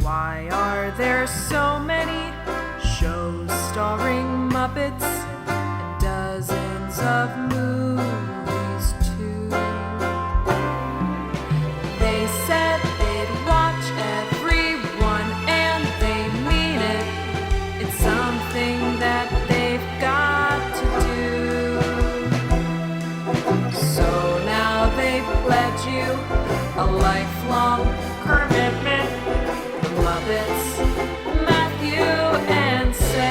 Why are there so many shows starring Muppets and dozens of movies too? They said they'd watch everyone and they mean it. It's something that they've got to do. So now they've pledged you a lifelong commitment. The Muppets, Matthew and Sam.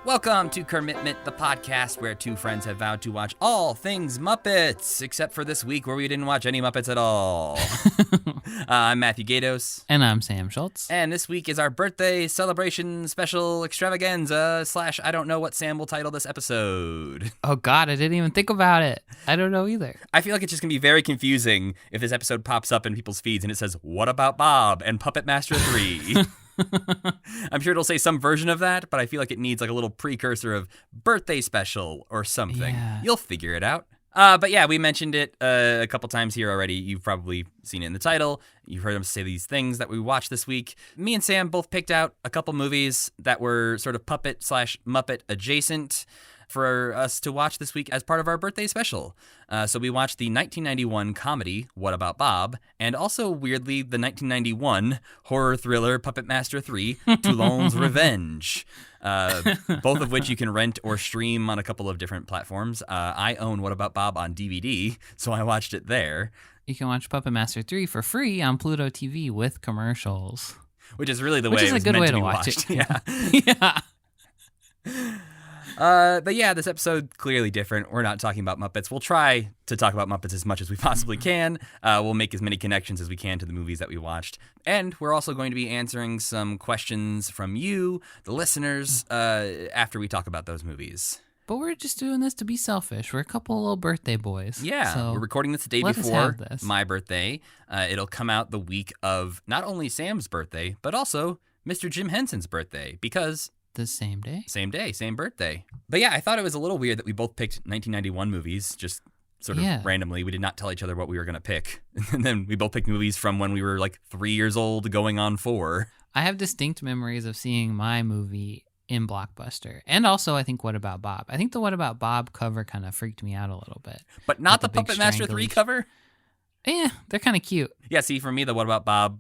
Welcome to Commitment, the podcast where two friends have vowed to watch all things Muppets, except for this week where we didn't watch any Muppets at all. I'm Matthew Gatos. And I'm Sam Schultz. And this week is our birthday celebration special extravaganza / I don't know what Sam will title this episode. Oh, God, I didn't even think about it. I don't know either. I feel like it's just going to be very confusing if this episode pops up in people's feeds and it says, "What about Bob?" and Puppet Master 3. I'm sure it'll say some version of that, but I feel like it needs like a little precursor of birthday special or something. Yeah. You'll figure it out. But yeah, we mentioned it a couple times here already. You've probably seen it in the title. You've heard us say these things that we watched this week. Me and Sam both picked out a couple movies that were sort of puppet / Muppet adjacent for us to watch this week as part of our birthday special. So we watched the 1991 comedy, What About Bob? And also, weirdly, the 1991 horror thriller Puppet Master 3, Toulon's Revenge. Both of which you can rent or stream on a couple of different platforms. I own What About Bob on DVD, so I watched it there. You can watch Puppet Master 3 for free on Pluto TV with commercials. Which is really the way it was meant to be watched. Yeah. Yeah. But yeah, this episode, clearly different. We're not talking about Muppets. We'll try to talk about Muppets as much as we possibly can. We'll make as many connections as we can to the movies that we watched. And we're also going to be answering some questions from you, the listeners, after we talk about those movies. But we're just doing this to be selfish. We're a couple of little birthday boys. Yeah, so we're recording this the day before my birthday. It'll come out the week of not only Sam's birthday, but also Mr. Jim Henson's birthday, because the same day? Same day, same birthday. But yeah, I thought it was a little weird that we both picked 1991 movies, just sort of randomly. We did not tell each other what we were going to pick. And then we both picked movies from when we were like 3 years old going on 4. I have distinct memories of seeing my movie in Blockbuster. And also, I think What About Bob? I think the What About Bob cover kind of freaked me out a little bit. But not the Puppet Master 3 cover? Yeah, they're kind of cute. Yeah, see, for me, the What About Bob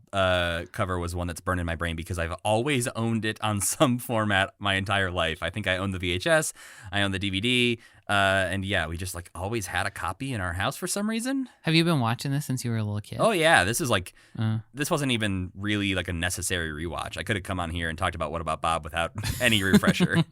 cover was one that's burned in my brain because I've always owned it on some format my entire life. I think I own the VHS, I own the DVD, and yeah, we just like always had a copy in our house for some reason. Have you been watching this since you were a little kid? Oh yeah, this is like, this wasn't even really like a necessary rewatch. I could have come on here and talked about What About Bob without any refresher.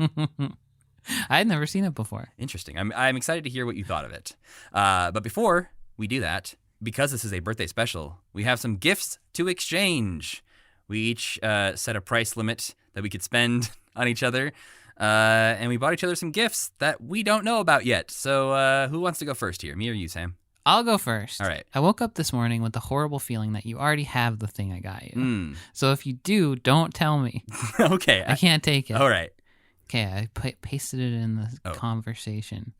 I had never seen it before. Interesting. I'm excited to hear what you thought of it. But before we do that, because this is a birthday special, we have some gifts to exchange. We each set a price limit that we could spend on each other, and we bought each other some gifts that we don't know about yet. So who wants to go first here, me or you, Sam? I'll go first. All right. I woke up this morning with the horrible feeling that you already have the thing I got you. So if you do, don't tell me. Okay. I can't take it. All right. Okay, I pasted it in the conversation.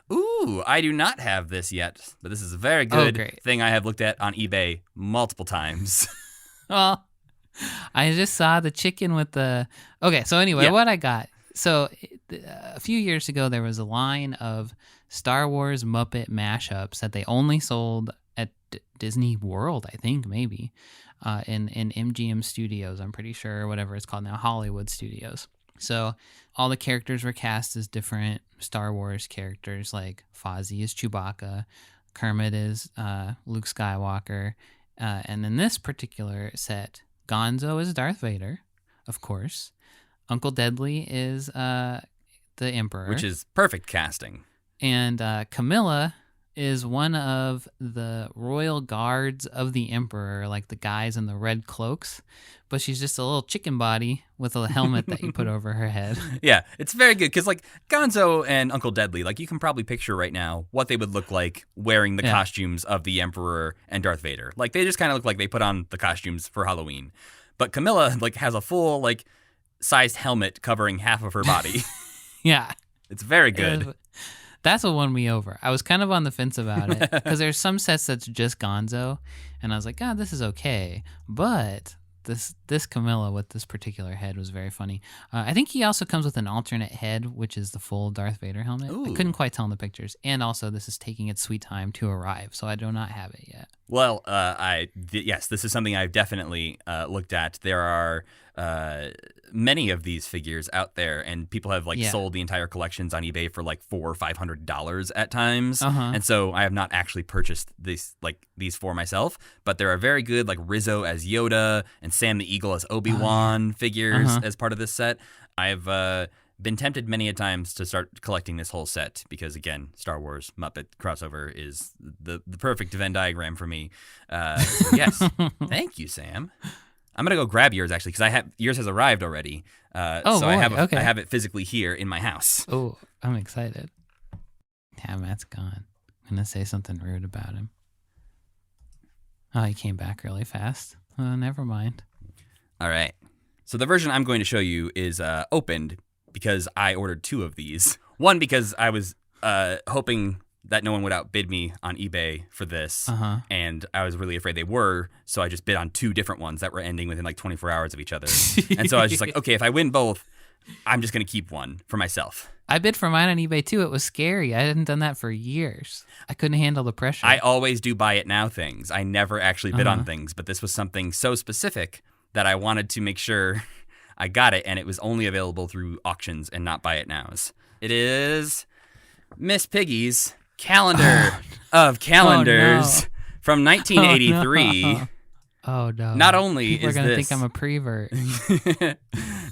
Ooh, I do not have this yet, but this is a very good thing I have looked at on eBay multiple times. Well, I just saw the chicken with the... Okay, so anyway, what I got. So a few years ago, there was a line of Star Wars Muppet mashups that they only sold at Disney World, I think, maybe, in MGM Studios, I'm pretty sure, or whatever it's called now, Hollywood Studios. So all the characters were cast as different Star Wars characters, like Fozzie is Chewbacca, Kermit is Luke Skywalker, and in this particular set, Gonzo is Darth Vader, of course. Uncle Deadly is the Emperor. Which is perfect casting. And Camilla is one of the royal guards of the Emperor, like the guys in the red cloaks. But she's just a little chicken body with a helmet that you put over her head. Yeah, it's very good because like Gonzo and Uncle Deadly, like you can probably picture right now what they would look like wearing the costumes of the Emperor and Darth Vader. Like they just kind of look like they put on the costumes for Halloween. But Camilla like has a full like sized helmet covering half of her body. Yeah. It's very good. That's what won me over. I was kind of on the fence about it because there's some sets that's just Gonzo, and I was like, this is okay. But this Camilla with this particular head was very funny. I think he also comes with an alternate head, which is the full Darth Vader helmet. Ooh. I couldn't quite tell in the pictures. And also, this is taking its sweet time to arrive, so I do not have it yet. Well, yes, this is something I've definitely looked at. There are many of these figures out there, and people have sold the entire collections on eBay for like $400 or $500 at times. And so I have not actually purchased these for myself, but there are very good like Rizzo as Yoda and Sam the Eagle as Obi-Wan figures as part of this set. I've been tempted many a times to start collecting this whole set because, again, Star Wars Muppet crossover is the perfect Venn diagram for me. Yes, thank you, Sam. I'm gonna go grab yours actually because yours has arrived already. I have it physically here in my house. Oh, I'm excited. Yeah, Matt's gone. I'm gonna say something rude about him. Oh, he came back really fast. Never mind. All right. So the version I'm going to show you is opened because I ordered 2 of these. One because I was hoping that no one would outbid me on eBay for this, and I was really afraid they were, so I just bid on 2 different ones that were ending within like 24 hours of each other. And so I was just like, okay, if I win both, I'm just going to keep one for myself. I bid for mine on eBay too. It was scary. I hadn't done that for years. I couldn't handle the pressure. I always do buy it now things. I never actually bid on things, but this was something so specific that I wanted to make sure I got it, and it was only available through auctions and not buy it nows. It is Miss Piggy's Calendar of Calendars from 1983. Oh no! Not only People is are gonna this, think I'm a prevert.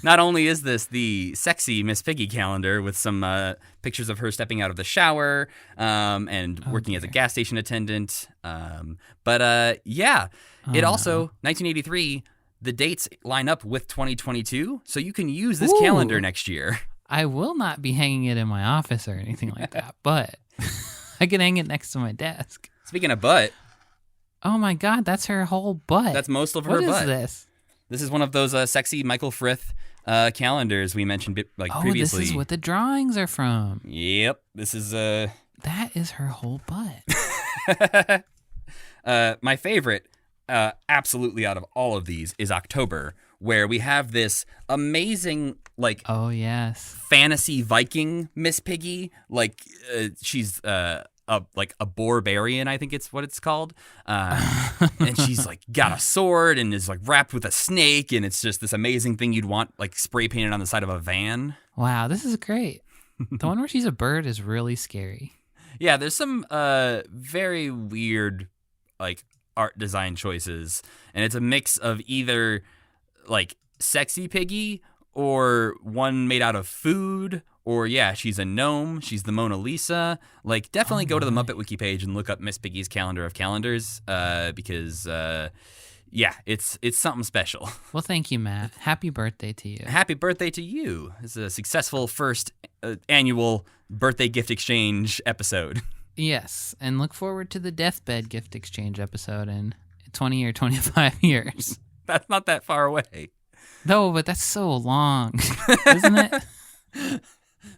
not only is this the sexy Miss Piggy calendar with some pictures of her stepping out of the shower and working as a gas station attendant, but it also 1983. The dates line up with 2022, so you can use this calendar next year. I will not be hanging it in my office or anything like that, but I can hang it next to my desk. Speaking of butt. Oh my God, that's her whole butt. That's most of her butt. What is this? This is one of those sexy Michael Frith calendars we mentioned previously. This is what the drawings are from. Yep, this is... That is her whole butt. My favorite, absolutely out of all of these, is October, where we have this amazing, oh yes, fantasy Viking Miss Piggy. She's a barbarian, I think it's what it's called. And she's got a sword and is wrapped with a snake, and it's just this amazing thing you'd want spray painted on the side of a van. Wow, this is great. The one where she's a bird is really scary. Yeah, there's some very weird art design choices, and it's a mix of either sexy piggy or one made out of food, or she's a gnome, she's the Mona Lisa. Definitely go to the Muppet Wiki page and look up Miss Piggy's Calendar of Calendars because it's something special. Well, thank you, Matt. Happy birthday to you. Happy birthday to you. It's a successful first annual birthday gift exchange episode. Yes, and look forward to the deathbed gift exchange episode in 20 or 25 years. That's not that far away. No, but that's so long, isn't it?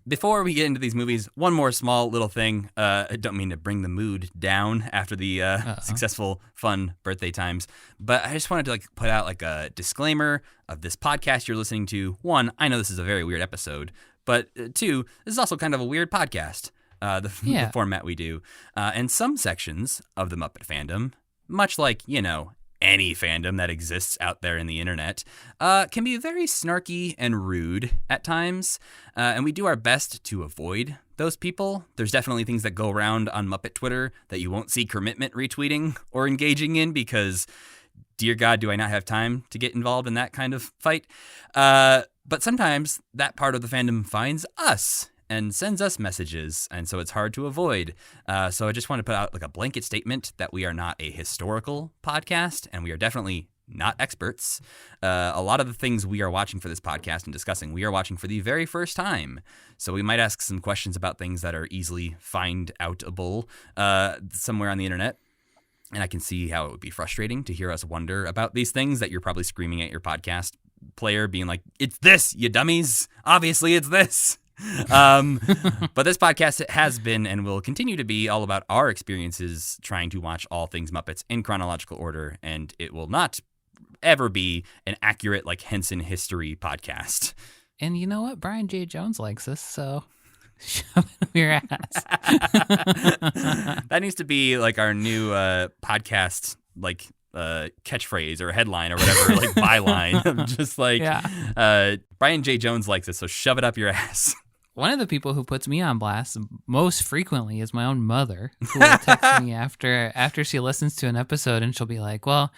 Before we get into these movies, one more small little thing. I don't mean to bring the mood down after the successful, fun birthday times, but I just wanted to put out a disclaimer of this podcast you're listening to. One, I know this is a very weird episode, but 2, this is also kind of a weird podcast. The format we do, and some sections of the Muppet fandom, much like any fandom that exists out there in the internet, can be very snarky and rude at times, and we do our best to avoid those people. There's definitely things that go around on Muppet Twitter that you won't see Commitment retweeting or engaging in because, dear God, do I not have time to get involved in that kind of fight. But sometimes that part of the fandom finds us and sends us messages, and so it's hard to avoid. So I just want to put out a blanket statement that we are not a historical podcast, and we are definitely not experts. A lot of the things we are watching for this podcast and discussing, we are watching for the very first time. So we might ask some questions about things that are easily find-outable somewhere on the internet. And I can see how it would be frustrating to hear us wonder about these things that you're probably screaming at your podcast player, being like, "It's this, you dummies! Obviously it's this!" But this podcast has been and will continue to be all about our experiences trying to watch all things Muppets in chronological order, and it will not ever be an accurate, like, Henson history podcast. And you know what? Brian J. Jones likes us, so shove it up your ass. That needs to be like our new podcast, like, catchphrase or headline or whatever, like byline. Just like, Brian J. Jones likes us, so shove it up your ass. One of the people who puts me on blast most frequently is my own mother, who will text me after she listens to an episode, and she'll be like, well,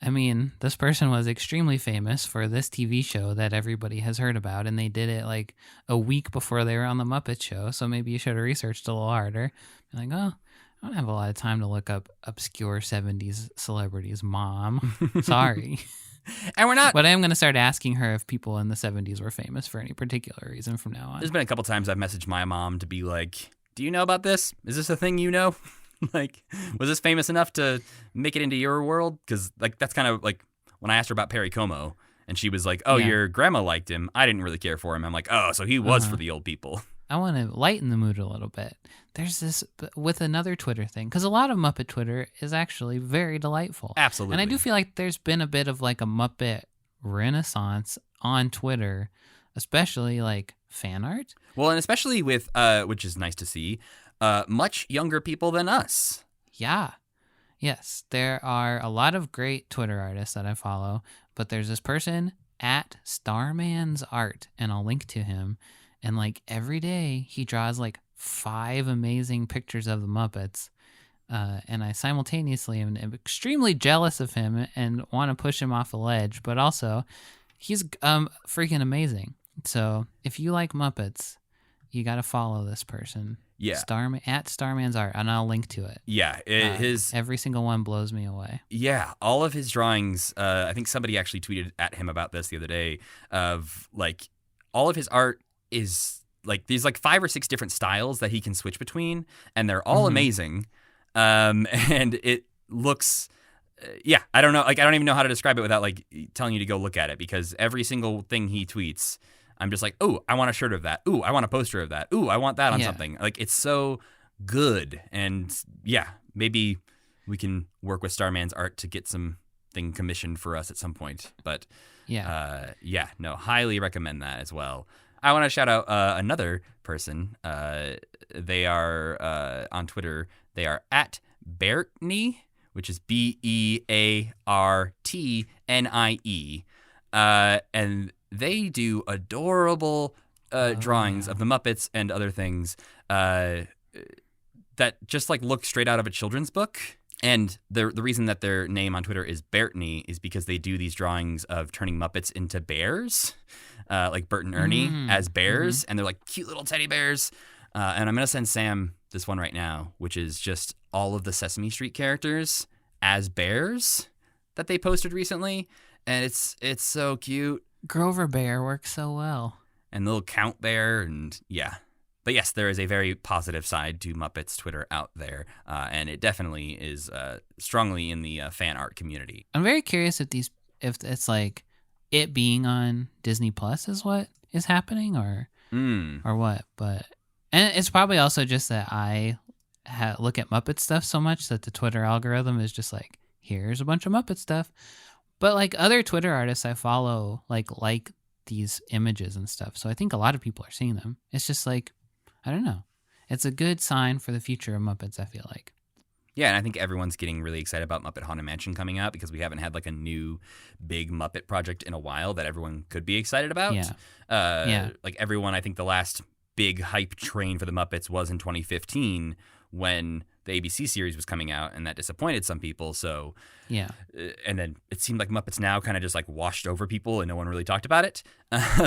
I mean, this person was extremely famous for this TV show that everybody has heard about, and they did it like a week before they were on the Muppet Show, so maybe you should have researched a little harder. I'm like, oh, I don't have a lot of time to look up obscure 70s celebrities, Mom. Sorry. And we're not. But I am going to start asking her if people in the 70s were famous for any particular reason from now on. There's been a couple times I've messaged my mom to be like, do you know about this? Is this a thing you know? Like, was this famous enough to make it into your world? Because, like, that's kind of like when I asked her about Perry Como, and she was like, oh, your grandma liked him. I didn't really care for him. I'm like, oh, so he was for the old people. I want to lighten the mood a little bit. There's this with another Twitter thing, because a lot of Muppet Twitter is actually very delightful. Absolutely. And I do feel like there's been a bit of like a Muppet renaissance on Twitter, especially like fan art. Well, and especially with, which is nice to see, much younger people than us. Yeah. Yes, there are a lot of great Twitter artists that I follow, but there's this person at Starman's Art, and I'll link to him. And like every day he draws like 5 amazing pictures of the Muppets. And I simultaneously am extremely jealous of him and want to push him off a ledge, but also he's freaking amazing. So if you like Muppets, you got to follow this person. Yeah. At Starman's Art, and I'll link to it. Yeah. Every single one blows me away. Yeah. All of his drawings, I think somebody actually tweeted at him about this the other day, of like all of his art is like these like 5 or 6 different styles that he can switch between, and they're all amazing. And it looks, I don't know. Like, I don't even know how to describe it without like telling you to go look at it, because every single thing he tweets, I'm just like, oh, I want a shirt of that. Ooh, I want a poster of that. Ooh, I want that on something. Like, it's so good. And yeah, maybe we can work with Starman's Art to get something commissioned for us at some point. But highly recommend that as well. I want to shout out another person. They are on Twitter. They are at Beartnie, which is Beartnie. And they do adorable drawings of the Muppets and other things that just like look straight out of a children's book. And the reason that their name on Twitter is Beartnie is because they do these drawings of turning Muppets into bears, like Bert and Ernie as bears, and they're like cute little teddy bears. And I'm going to send Sam this one right now, which is just all of the Sesame Street characters as bears that they posted recently. And it's so cute. Grover Bear works so well. And the little Count Bear, and yeah. But yes, there is a very positive side to Muppets Twitter out there, and it definitely is strongly in the fan art community. I'm very curious if it's like it being on Disney Plus is what is happening, or what. But and it's probably also just that I look at Muppet stuff so much that the Twitter algorithm is just like, here's a bunch of Muppet stuff. But like other Twitter artists I follow, like these images and stuff. So I think a lot of people are seeing them. It's just like, I don't know. It's a good sign for the future of Muppets, I feel like. Yeah, and I think everyone's getting really excited about Muppet Haunted Mansion coming out, because we haven't had like a new big Muppet project in a while that everyone could be excited about. Like everyone, I think the last big hype train for the Muppets was in 2015 when the ABC series was coming out, and that disappointed some people. So and then it seemed like Muppets Now kind of just like washed over people, and no one really talked about it.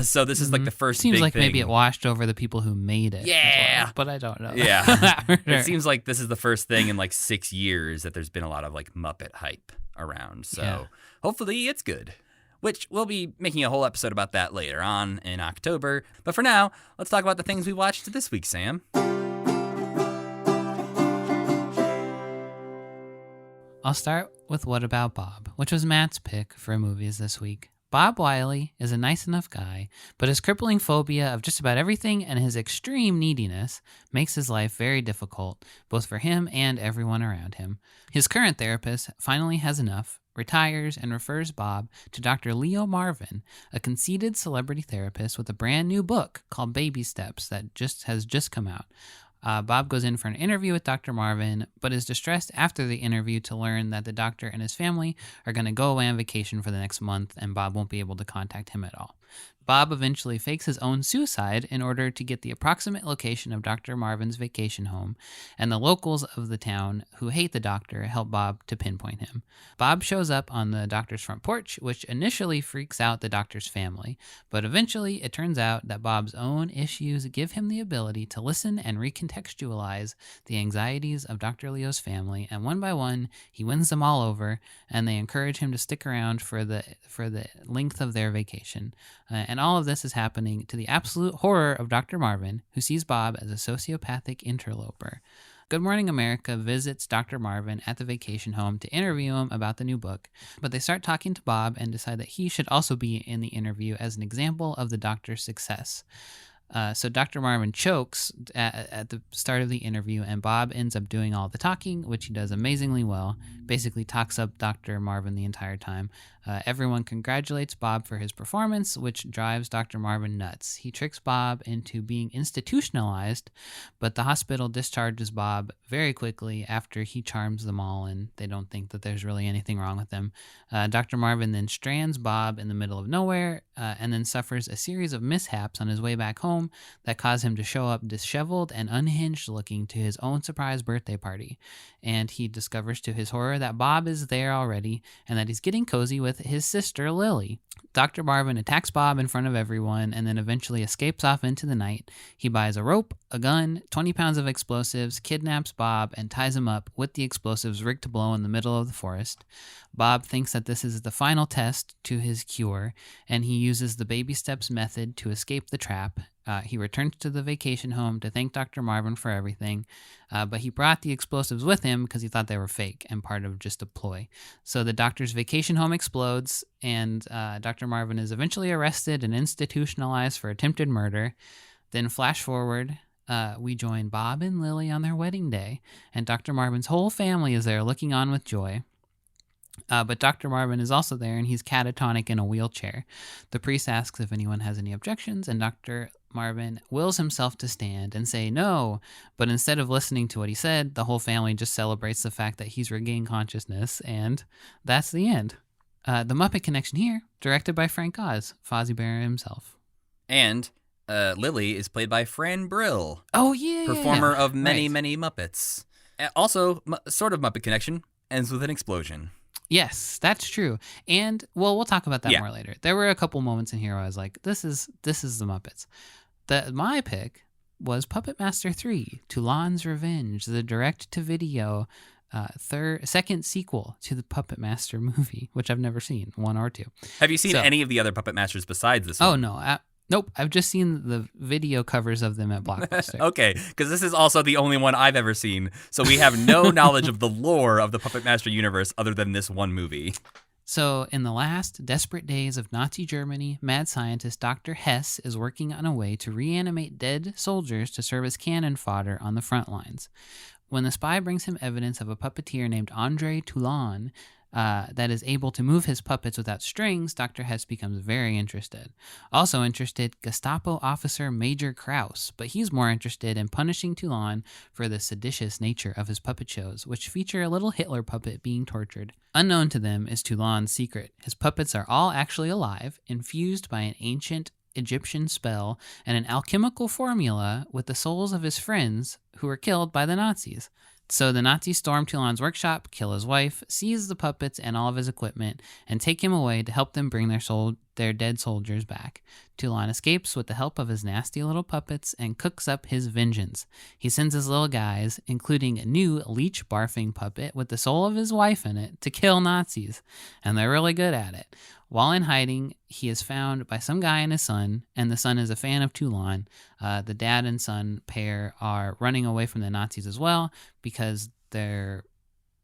So this is like the first seems big like thing. Maybe it washed over the people who made it. Yeah, well, but I don't know. Yeah, Sure. It seems like this is the first thing in like 6 years that there's been a lot of like Muppet hype around. So hopefully it's good. Which we'll be making a whole episode about that later on in October. But for now, let's talk about the things we watched this week, Sam. I'll start with What About Bob, which was Matt's pick for movies this week. Bob Wiley is a nice enough guy, but his crippling phobia of just about everything and his extreme neediness makes his life very difficult, both for him and everyone around him. His current therapist finally has enough, retires, and refers Bob to Dr. Leo Marvin, a conceited celebrity therapist with a brand new book called Baby Steps that has just come out. Bob goes in for an interview with Dr. Marvin, but is distressed after the interview to learn that the doctor and his family are going to go away on vacation for the next month, and Bob won't be able to contact him at all. Bob eventually fakes his own suicide in order to get the approximate location of Dr. Marvin's vacation home, and the locals of the town who hate the doctor help Bob to pinpoint him. Bob shows up on the doctor's front porch, which initially freaks out the doctor's family, but eventually it turns out that Bob's own issues give him the ability to listen and recontextualize the anxieties of Dr. Leo's family, and one by one, he wins them all over, and they encourage him to stick around for the length of their vacation. And all of this is happening to the absolute horror of Dr. Marvin, who sees Bob as a sociopathic interloper. Good Morning America visits Dr. Marvin at the vacation home to interview him about the new book, but they start talking to Bob and decide that he should also be in the interview as an example of the doctor's success. So Dr. Marvin chokes at the start of the interview, and Bob ends up doing all the talking, which he does amazingly well. Basically talks up Dr. Marvin the entire time. Everyone congratulates Bob for his performance, which drives Dr. Marvin nuts. He tricks Bob into being institutionalized, but the hospital discharges Bob very quickly after he charms them all, and they don't think that there's really anything wrong with him. Dr. Marvin then strands Bob in the middle of nowhere, and then suffers a series of mishaps on his way back home that cause him to show up disheveled and unhinged looking to his own surprise birthday party. And he discovers to his horror that Bob is there already and that he's getting cozy with his sister Lily. Dr. Marvin attacks Bob in front of everyone and then eventually escapes off into the night. He buys a rope, a gun, 20 pounds of explosives, kidnaps Bob, and ties him up with the explosives rigged to blow in the middle of the forest. Bob thinks that this is the final test to his cure, and he uses the baby steps method to escape the trap. He returns to the vacation home to thank Dr. Marvin for everything, but he brought the explosives with him because he thought they were fake and part of just a ploy. So the doctor's vacation home explodes, and Dr. Marvin is eventually arrested and institutionalized for attempted murder. Then flash forward, we join Bob and Lily on their wedding day, and Dr. Marvin's whole family is there looking on with joy. But Dr. Marvin is also there, and he's catatonic in a wheelchair. The priest asks if anyone has any objections, and Dr. Marvin wills himself to stand and say no, but instead of listening to what he said, the whole family just celebrates the fact that he's regained consciousness, and that's the end. The Muppet Connection here, directed by Frank Oz, Fozzie Bear himself. And Lily is played by Fran Brill. Oh, yeah. Performer of many, Right. many Muppets. Also, sort of Muppet Connection, ends with an explosion. Yes, that's true. And, well, we'll talk about that Yeah. more later. There were a couple moments in here where I was like, this is the Muppets. My pick was Puppet Master 3, Toulon's Revenge, the direct-to-video second sequel to the Puppet Master movie, which I've never seen, 1 or 2. Have you seen So- any of the other Puppet Masters besides this Oh, one? no. Nope. I've just seen the video covers of them at Blockbuster. Okay, because this is also the only one I've ever seen, so we have no knowledge of the lore of the Puppet Master universe other than this one movie. So, in the last desperate days of Nazi Germany, mad scientist Dr. Hess is working on a way to reanimate dead soldiers to serve as cannon fodder on the front lines. When the spy brings him evidence of a puppeteer named André Toulon that is able to move his puppets without strings, Dr. Hess becomes very interested. Also interested, Gestapo officer Major Kraus, but he's more interested in punishing Toulon for the seditious nature of his puppet shows, which feature a little Hitler puppet being tortured. Unknown to them is Toulon's secret. His puppets are all actually alive, infused by an ancient Egyptian spell and an alchemical formula with the souls of his friends who were killed by the Nazis. So the Nazis storm Toulon's workshop, kill his wife, seize the puppets and all of his equipment, and take him away to help them bring their dead soldiers back. Toulon escapes with the help of his nasty little puppets and cooks up his vengeance. He sends his little guys, including a new leech-barfing puppet with the soul of his wife in it, to kill Nazis, and they're really good at it. While in hiding, he is found by some guy and his son, and the son is a fan of Toulon. The dad and son pair are running away from the Nazis as well because they're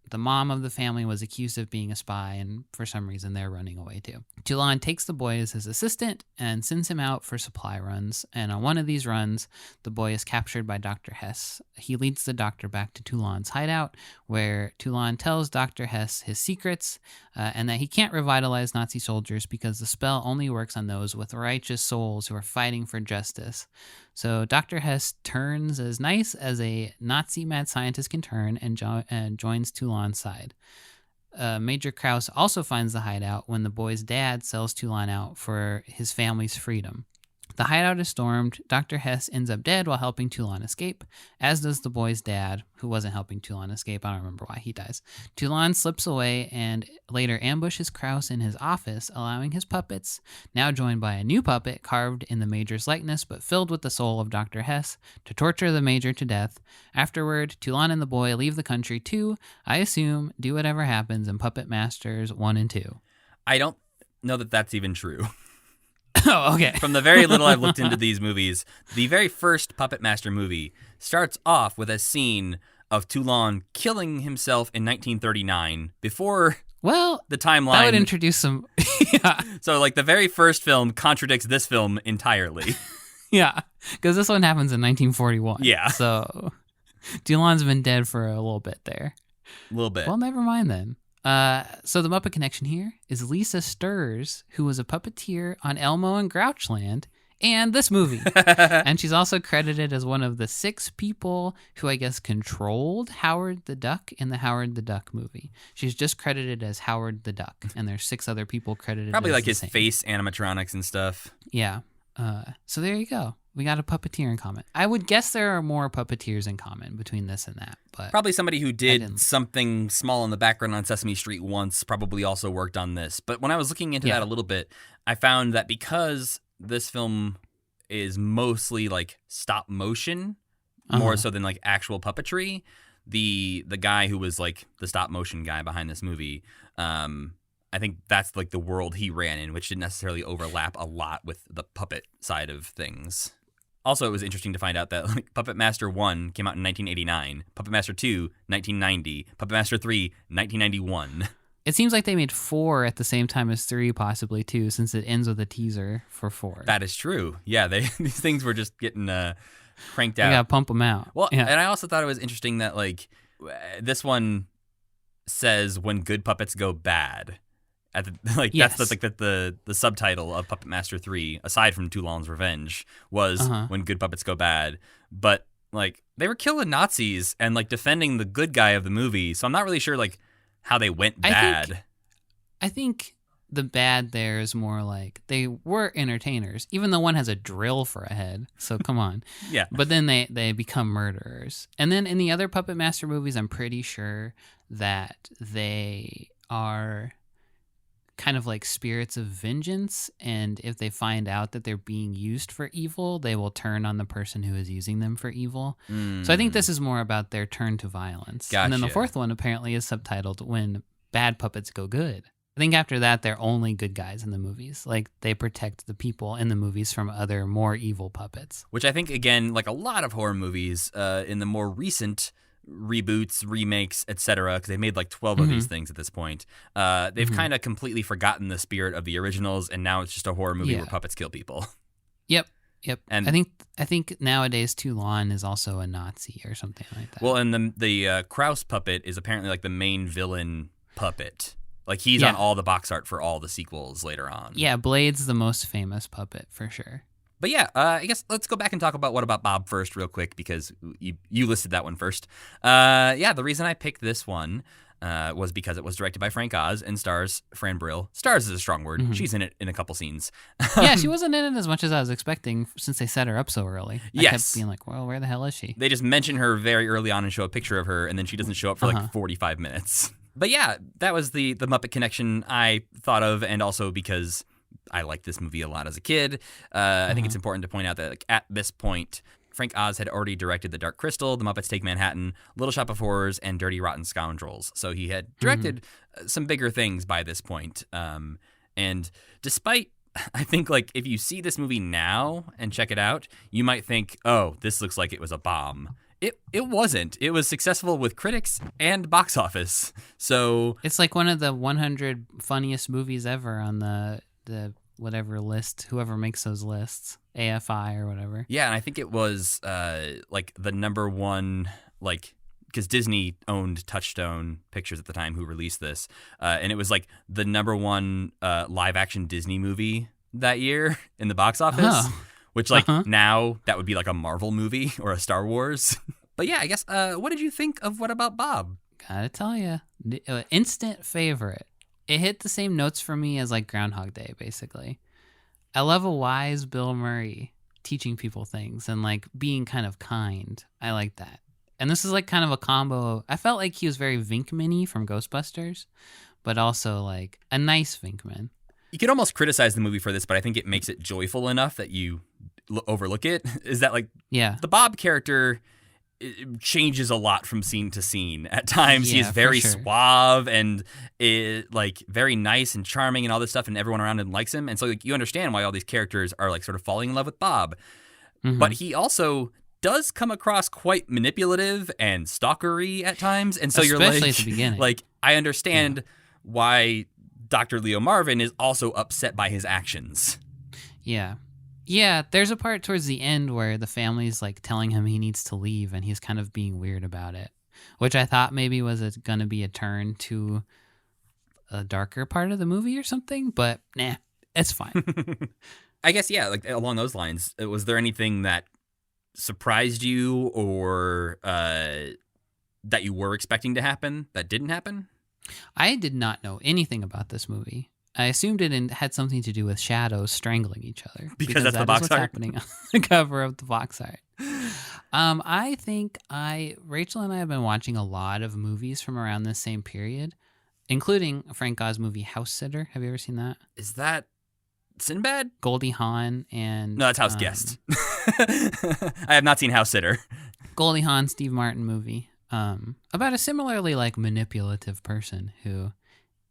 the mom of the family was accused of being a spy, and for some reason they're running away too. Toulon takes the boy as his assistant and sends him out for supply runs. And on one of these runs, the boy is captured by Dr. Hess. He leads the doctor back to Toulon's hideout, where Toulon tells Dr. Hess his secrets and that he can't revitalize Nazi soldiers because the spell only works on those with righteous souls who are fighting for justice. So Dr. Hess turns as nice as a Nazi mad scientist can turn and joins Toulon's side. Major Krause also finds the hideout when the boy's dad sells Toulon out for his family's freedom. The hideout is stormed. Dr. Hess ends up dead while helping Toulon escape, as does the boy's dad, who wasn't helping Toulon escape. I don't remember why he dies. Toulon slips away and later ambushes Krause in his office, allowing his puppets, now joined by a new puppet carved in the Major's likeness but filled with the soul of Dr. Hess, to torture the Major to death. Afterward, Toulon and the boy leave the country to, I assume, do whatever happens in Puppet Masters 1 and 2. I don't know that that's even true. Oh, okay. From the very little I've looked into these movies, the very first Puppet Master movie starts off with a scene of Toulon killing himself in 1939 before the timeline. That would introduce some... yeah. So, like, the very first film contradicts this film entirely. Yeah, because this one happens in 1941. Yeah. So, Toulon's been dead for a little bit there. A little bit. Well, never mind then. So the Muppet connection here is Lisa Sturs, who was a puppeteer on Elmo and Grouchland and this movie. And she's also credited as one of the 6 people who I guess controlled Howard the Duck in the Howard the Duck movie. She's just credited as Howard the Duck, and there's 6 other people credited Probably as like the his same. face animatronics and stuff. Yeah. So there you go. We got a puppeteer in common. I would guess there are more puppeteers in common between this and that, but Probably somebody who did didn't. something small in the background on Sesame Street once probably also worked on this. But when I was looking into that a little bit, I found that because this film is mostly like stop motion, more so than like actual puppetry, the guy who was like the stop motion guy behind this movie, I think that's like the world he ran in, which didn't necessarily overlap a lot with the puppet side of things. Also, it was interesting to find out that like, Puppet Master 1 came out in 1989, Puppet Master 2, 1990, Puppet Master 3, 1991. it seems like they made 4 at the same time as 3, possibly too, since it ends with a teaser for 4. That is true. Yeah, these things were just getting cranked You out. gotta pump them out. Well, yeah. and I also thought it was interesting that like this one says when good puppets go bad. Yes. That's the subtitle of Puppet Master 3, aside from Toulon's Revenge, was when good puppets go bad. But like they were killing Nazis and like defending the good guy of the movie, so I'm not really sure like how they went bad. I think the bad there is more like they were entertainers, even though one has a drill for a head. So come on. Yeah. But then they become murderers. And then in the other Puppet Master movies, I'm pretty sure that they are kind of like spirits of vengeance, and if they find out that they're being used for evil, they will turn on the person who is using them for evil. So I think this is more about their turn to violence. And then the Gotcha. 4th one apparently is subtitled When Bad Puppets Go Good. I think after that, they're only good guys in the movies. Like, they protect the people in the movies from other more evil puppets. Which I think, again, like a lot of horror movies in the more recent reboots, remakes, etc., because they've made like 12 of these things at this point. They've kind of completely forgotten the spirit of the originals, and now it's just a horror movie where puppets kill people. Yep. And I think nowadays Toulon is also a Nazi or something like that. well, and the Krause puppet is apparently like the main villain puppet. Like he's on all the box art for all the sequels later on. Yeah, Blade's the most famous puppet for sure. But yeah, I guess let's go back and talk about What About Bob first real quick, because you listed that one first. The reason I picked this one was because it was directed by Frank Oz and stars Fran Brill. Stars is a strong word. She's in it in a couple scenes. Yeah, she wasn't in it as much as I was expecting since they set her up so early. I kept being like, well, where the hell is she? They just mention her very early on and show a picture of her, and then she doesn't show up for like 45 minutes. But yeah, that was the Muppet connection I thought of, and also because I liked this movie a lot as a kid. I think it's important to point out that like, at this point, Frank Oz had already directed The Dark Crystal, The Muppets Take Manhattan, Little Shop of Horrors, and Dirty Rotten Scoundrels. So he had directed some bigger things by this point. And despite, I think, like, if you see this movie now and check it out, you might think, oh, this looks like it was a bomb. It wasn't. It was successful with critics and box office. So It's like one of the 100 funniest movies ever on the whatever list, whoever makes those lists, AFI or whatever. yeah, and I think it was like the number one, like, because Disney owned Touchstone Pictures at the time who released this, and it was like the number one live action Disney movie that year in the box office. Oh. Which, like, now that would be like a Marvel movie or a Star Wars. But yeah, I guess, what did you think of What About Bob? Gotta tell you, instant favorite. It hit the same notes for me as like Groundhog Day, basically. I love a wise Bill Murray teaching people things and like being kind of kind. I like that. And this is like kind of a combo. I felt like he was very Vinkman-y from Ghostbusters, but also like a nice Vinkman. You could almost criticize the movie for this, but I think it makes it joyful enough that you overlook it. Is that, like, Yeah. the Bob character changes a lot from scene to scene. At times, he Yeah, is very for sure. suave and like very nice and charming and all this stuff, and everyone around him likes him. And so, like, you understand why all these characters are like sort of falling in love with Bob. Mhm. But he also does come across quite manipulative and stalkery at times. And so you're Especially like, at the beginning. like, I understand why Dr. Leo Marvin is also upset by his actions. Yeah. Yeah, there's a part towards the end where the family's like telling him he needs to leave and he's kind of being weird about it, which I thought maybe was going to be a turn to a darker part of the movie or something, but nah, it's fine. I guess, yeah, like along those lines, was there anything that surprised you or that you were expecting to happen that didn't happen? I did not know anything about this movie. I assumed it had something to do with shadows strangling each other. Because that's the that is box what's art. happening on the cover of the box art. I think Rachel and I have been watching a lot of movies from around this same period, including Frank Oz movie House Sitter. Have you ever seen that? Is that Sinbad? Goldie Hawn and... No, that's House Guest. I have not seen House Sitter. Goldie Hawn, Steve Martin movie about a similarly like manipulative person who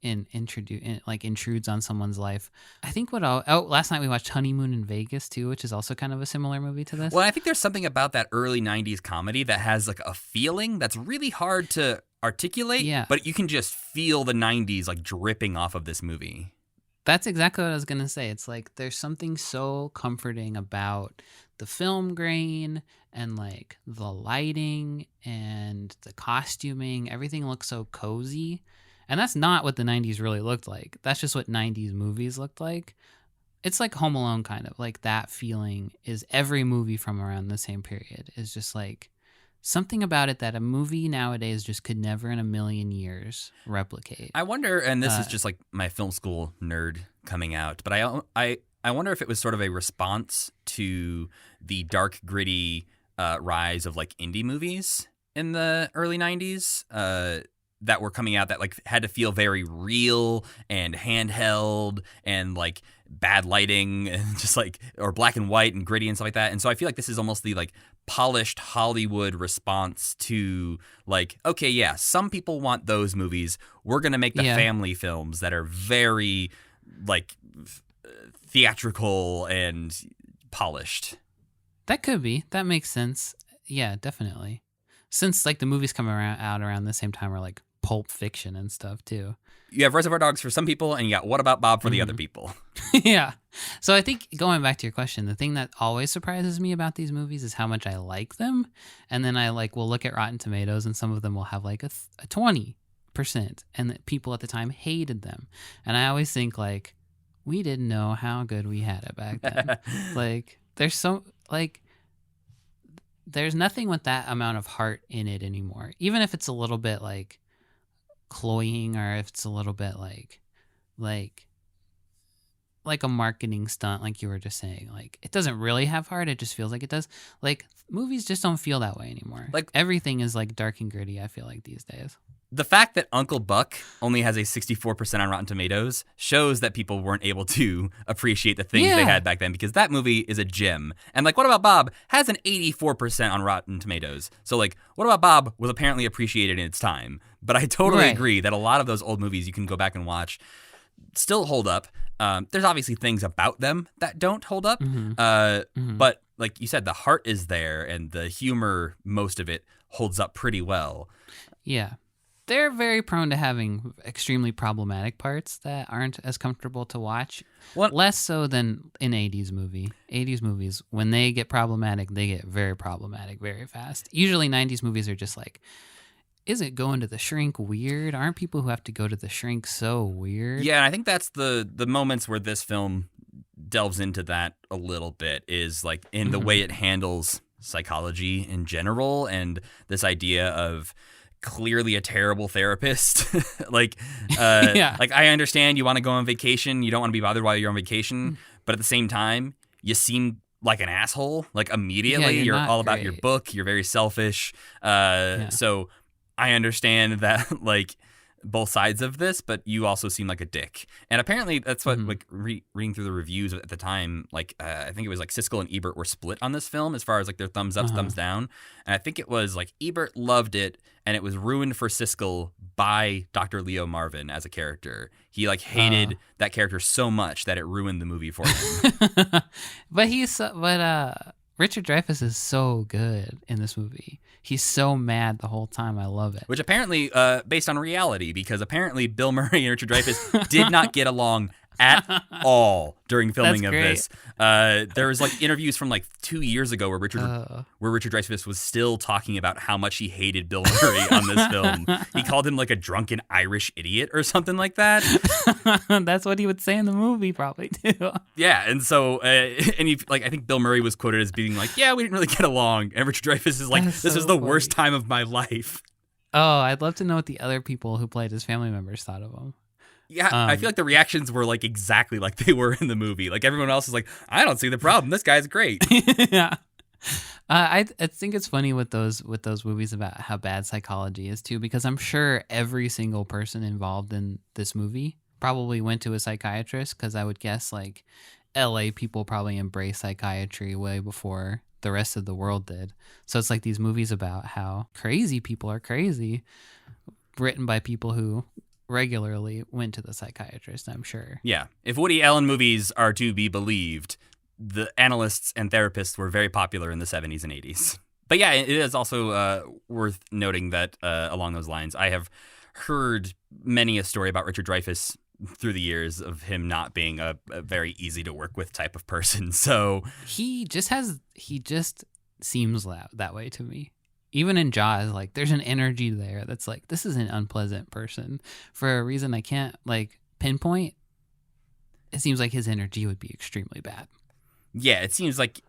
intrudes on someone's life. I think last night we watched Honeymoon in Vegas too, which is also kind of a similar movie to this. Well, I think there's something about that early 90s comedy that has like a feeling that's really hard to articulate, Yeah. but you can just feel the 90s like dripping off of this movie. That's exactly what I was going to say. It's like there's something so comforting about the film grain and like the lighting and the costuming. Everything looks so cozy. And that's not what the 90s really looked like. That's just what 90s movies looked like. It's like Home Alone kind of. Like that feeling is every movie from around the same period is just like something about it that a movie nowadays just could never in a million years replicate. I wonder, and this is just like my film school nerd coming out, but I wonder if it was sort of a response to the dark, gritty rise of like indie movies in the early 90s that were coming out that like had to feel very real and handheld and like bad lighting and just like, or black and white and gritty and stuff like that. And so I feel like this is almost the like polished Hollywood response to like, okay, yeah, some people want those movies. We're going to make the family films that are very like theatrical and polished. That could be. That makes sense. Yeah, definitely. Since like the movies come out around the same time are like Pulp Fiction and stuff too. You have Reservoir Dogs for some people and you got What About Bob for the other people. Yeah. So I think going back to your question, the thing that always surprises me about these movies is how much I like them. And then I like will look at Rotten Tomatoes and some of them will have like a 20% and that people at the time hated them. And I always think like, we didn't know how good we had it back then. Like there's nothing with that amount of heart in it anymore. Even if it's a little bit like cloying or if it's a little bit like a marketing stunt, like you were just saying, like it doesn't really have heart. It just feels like it does. Like movies just don't feel that way anymore. Like everything is like dark and gritty, I feel like these days. The fact that Uncle Buck only has a 64% on Rotten Tomatoes shows that people weren't able to appreciate the things they had back then, because that movie is a gem. And like, What About Bob has an 84% on Rotten Tomatoes. So like, What About Bob was apparently appreciated in its time. But I totally agree that a lot of those old movies you can go back and watch still hold up. There's obviously things about them that don't hold up. But like you said, the heart is there and the humor, most of it holds up pretty well. Yeah. They're very prone to having extremely problematic parts that aren't as comfortable to watch. Well, Less so than in 80s movie. 80s movies, when they get problematic, they get very problematic very fast. Usually 90s movies are just like, is it going to the shrink weird? Aren't people who have to go to the shrink so weird? yeah, and I think that's the moments where this film delves into that a little bit, is like in the way it handles psychology in general, and this idea of clearly a terrible therapist. like I understand you want to go on vacation, you don't want to be bothered while you're on vacation, but at the same time you seem like an asshole, like immediately. Yeah, you're all about great. your book, you're very selfish. So I understand that, like, both sides of this, but you also seem like a dick. And apparently that's what, like, reading through the reviews at the time, like, I think it was like Siskel and Ebert were split on this film as far as like their thumbs up, thumbs down. And I think it was like Ebert loved it, and it was ruined for Siskel by Dr. Leo Marvin as a character. He like hated that character so much that it ruined the movie for him. But Richard Dreyfuss is so good in this movie. He's so mad the whole time. I love it. Which apparently, based on reality, because apparently Bill Murray and Richard Dreyfuss did not get along at all during filming That's of great. this. There was like interviews from like 2 years ago where Richard Dreyfuss was still talking about how much he hated Bill Murray on this film. He called him like a drunken Irish idiot or something like that. That's what he would say in the movie, probably too. Yeah, and so I think Bill Murray was quoted as being like, "Yeah, we didn't really get along," and Richard Dreyfuss is like, That's "This so was the funny. worst time of my life." Oh, I'd love to know what the other people who played his family members thought of him. Yeah, I feel like the reactions were like exactly like they were in the movie. Like everyone else is like, "I don't see the problem. This guy's great." Yeah. I think it's funny with those movies about how bad psychology is too, because I'm sure every single person involved in this movie probably went to a psychiatrist, because I would guess like LA people probably embrace psychiatry way before the rest of the world did. So it's like these movies about how crazy people are crazy, written by people who regularly went to the psychiatrist, I'm sure. Yeah, if Woody Allen movies are to be believed, the analysts and therapists were very popular in the 70s and 80s. But yeah, it is also worth noting that along those lines, I have heard many a story about Richard Dreyfuss through the years of him not being a very easy to work with type of person. So He just seems that way to me. Even in Jaws, like there's an energy there that's like, this is an unpleasant person for a reason I can't like pinpoint. It seems like his energy would be extremely bad. yeah, it seems like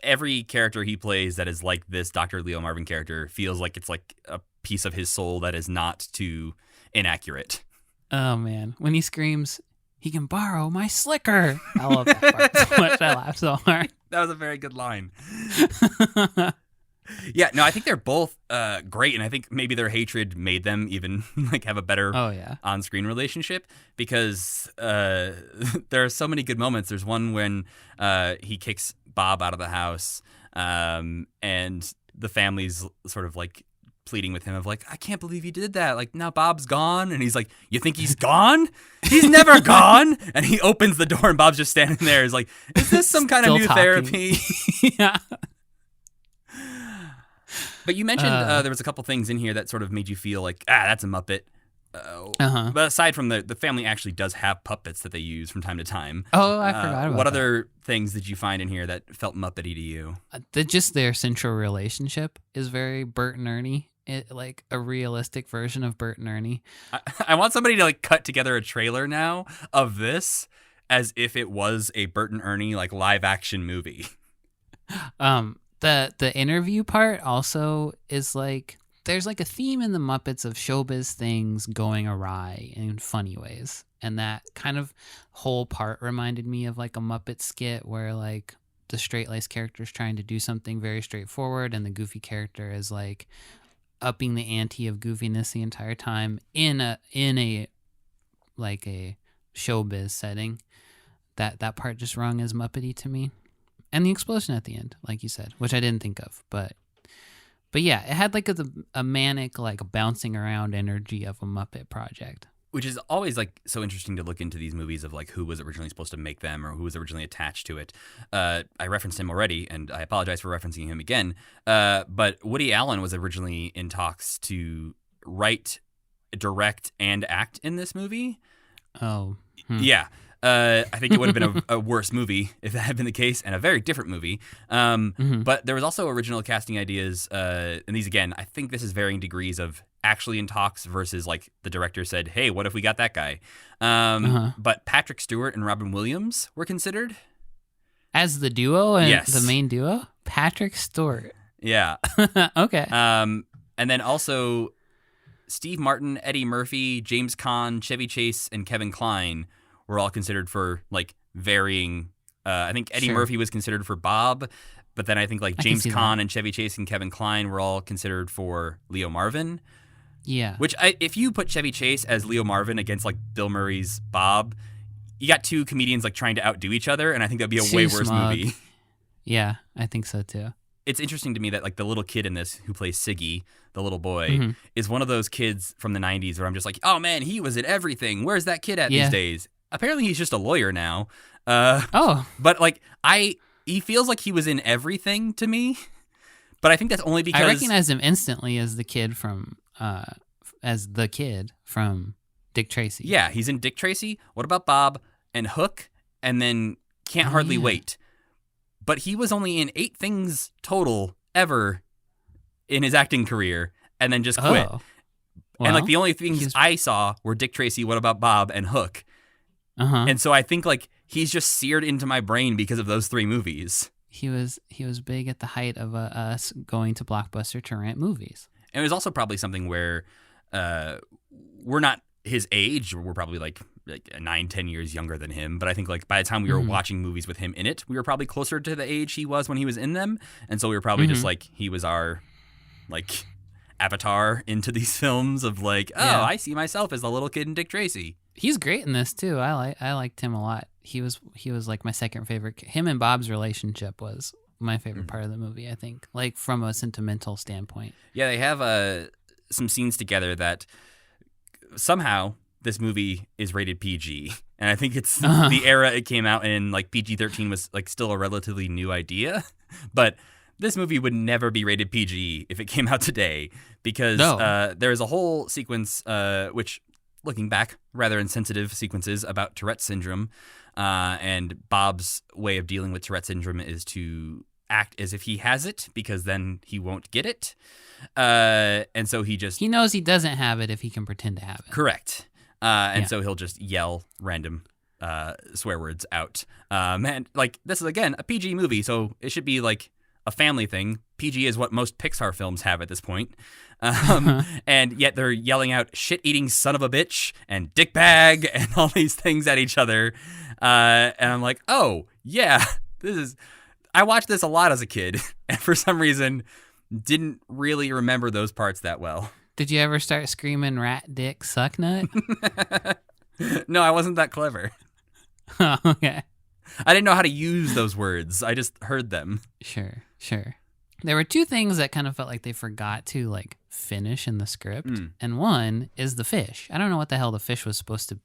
every character he plays that is like this Dr. Leo Marvin character feels like it's like a piece of his soul that is not too inaccurate. Oh man, when he screams, "He can borrow my slicker!" I love that part so much. I laugh so hard. That was a very good line. Yeah, no, I think they're both great, and I think maybe their hatred made them even like have a better on-screen relationship, because there are so many good moments. There's one when he kicks Bob out of the house, and the family's sort of like pleading with him of like, "I can't believe you did that. Like, now Bob's gone." And he's like, "You think he's gone? He's never gone." And he opens the door and Bob's just standing there. He's like, "Is this some kind of new therapy?" Yeah. But you mentioned there was a couple things in here that sort of made you feel like, that's a Muppet. But aside from the family actually does have puppets that they use from time to time. Oh, I forgot about what that. other things did you find in here that felt Muppety to you? Just their central relationship is very Bert and Ernie. Like a realistic version of Bert and Ernie. I want somebody to like cut together a trailer now of this as if it was a Bert and Ernie like live action movie. The interview part also is like, there's like a theme in the Muppets of showbiz things going awry in funny ways. And that kind of whole part reminded me of like a Muppet skit where like the straight-laced character is trying to do something very straightforward, and the goofy character is like upping the ante of goofiness the entire time in a like a showbiz setting. That part just rung as Muppety to me. And the explosion at the end, like you said, which I didn't think of, but yeah, it had like a manic, like bouncing around energy of a Muppet project. which is always like so interesting to look into these movies of like who was originally supposed to make them or who was originally attached to it. I referenced him already, and I apologize for referencing him again. But Woody Allen was originally in talks to write, direct, and act in this movie. Oh, yeah. I think it would have been a worse movie if that had been the case, and a very different movie. But there was also original casting ideas, and these, again, I think this is varying degrees of actually in talks versus like the director said, hey, what if we got that guy? But Patrick Stewart and Robin Williams were considered. As the duo and Yes. the main duo? Patrick Stewart. Yeah. Okay. And then also Steve Martin, Eddie Murphy, James Caan, Chevy Chase, and Kevin Kline were all considered for like varying. I think Eddie Sure. Murphy was considered for Bob, but then I think like I can James see Caan that. and Chevy Chase and Kevin Kline were all considered for Leo Marvin. Yeah. Which if you put Chevy Chase as Leo Marvin against like Bill Murray's Bob, you got two comedians like trying to outdo each other, and I think that'd be a Too way worse smug. movie. Yeah, I think so too. It's interesting to me that like the little kid in this who plays Siggy, the little boy, is one of those kids from the 90s where I'm just like, oh man, he was in everything. Where's that kid at Yeah. these days? Apparently he's just a lawyer now. Oh, But like he feels like he was in everything to me. But I think that's only because I recognize him instantly as the kid from Dick Tracy. yeah, he's in Dick Tracy. What about Bob and Hook? And then Can't Hardly yeah. Wait. But he was only in 8 things total ever in his acting career, and then just quit. Oh. And like Well, the only things he's- I saw were Dick Tracy, What About Bob, and Hook. Uh-huh. And so I think like he's just seared into my brain because of those 3 movies. He was big at the height of us going to Blockbuster to rent movies. And it was also probably something where we're not his age. We're probably like 9-10 years younger than him. But I think like by the time we were watching movies with him in it, we were probably closer to the age he was when he was in them. And so we were probably just like, he was our like avatar into these films of like, oh, Yeah. I see myself as the little kid in Dick Tracy. He's great in this too. I liked him a lot. He was like my second favorite. Him and Bob's relationship was my favorite part of the movie, I think. Like from a sentimental standpoint. Yeah, they have some scenes together that somehow this movie is rated PG. And I think it's the era it came out in, like PG-13 was like still a relatively new idea. But this movie would never be rated PG if it came out today because No. there's a whole sequence, which looking back, rather insensitive sequences about Tourette's syndrome. And Bob's way of dealing with Tourette's syndrome is to act as if he has it because then he won't get it. And so he just... He knows he doesn't have it if he can pretend to have it. Correct. And Yeah. so he'll just yell random swear words out. And like this is, again, a PG movie, so it should be like a family thing. PG is what most Pixar films have at this point. And yet they're yelling out shit-eating son of a bitch and dick bag and all these things at each other. And I'm like, oh, yeah, this is... I watched this a lot as a kid, and for some reason didn't really remember those parts that well. Did you ever start screaming rat dick suck nut? No, I wasn't that clever. Okay. I didn't know how to use those words. I just heard them. Sure. There were 2 things that kind of felt like they forgot to like finish in the script. And one is the fish. I don't know what the hell the fish was supposed to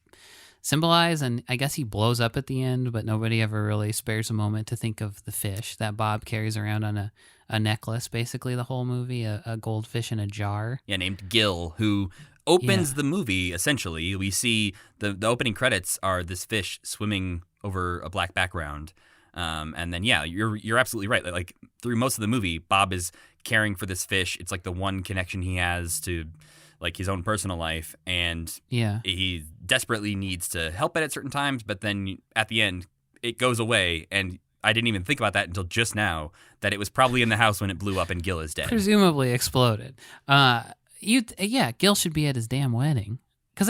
symbolize, and I guess he blows up at the end, but nobody ever really spares a moment to think of the fish that Bob carries around on a necklace, basically the whole movie, a goldfish in a jar. Yeah, named Gil, who opens the movie, essentially. We see the opening credits are this fish swimming over a black background. And then, yeah, you're absolutely right. Like through most of the movie, Bob is caring for this fish. It's like the one connection he has to like his own personal life. And Yeah. he desperately needs to help it at certain times. But then at the end, it goes away. And I didn't even think about that until just now, that it was probably in the house when it blew up and Gil is dead. Presumably exploded. Gil should be at his damn wedding. Because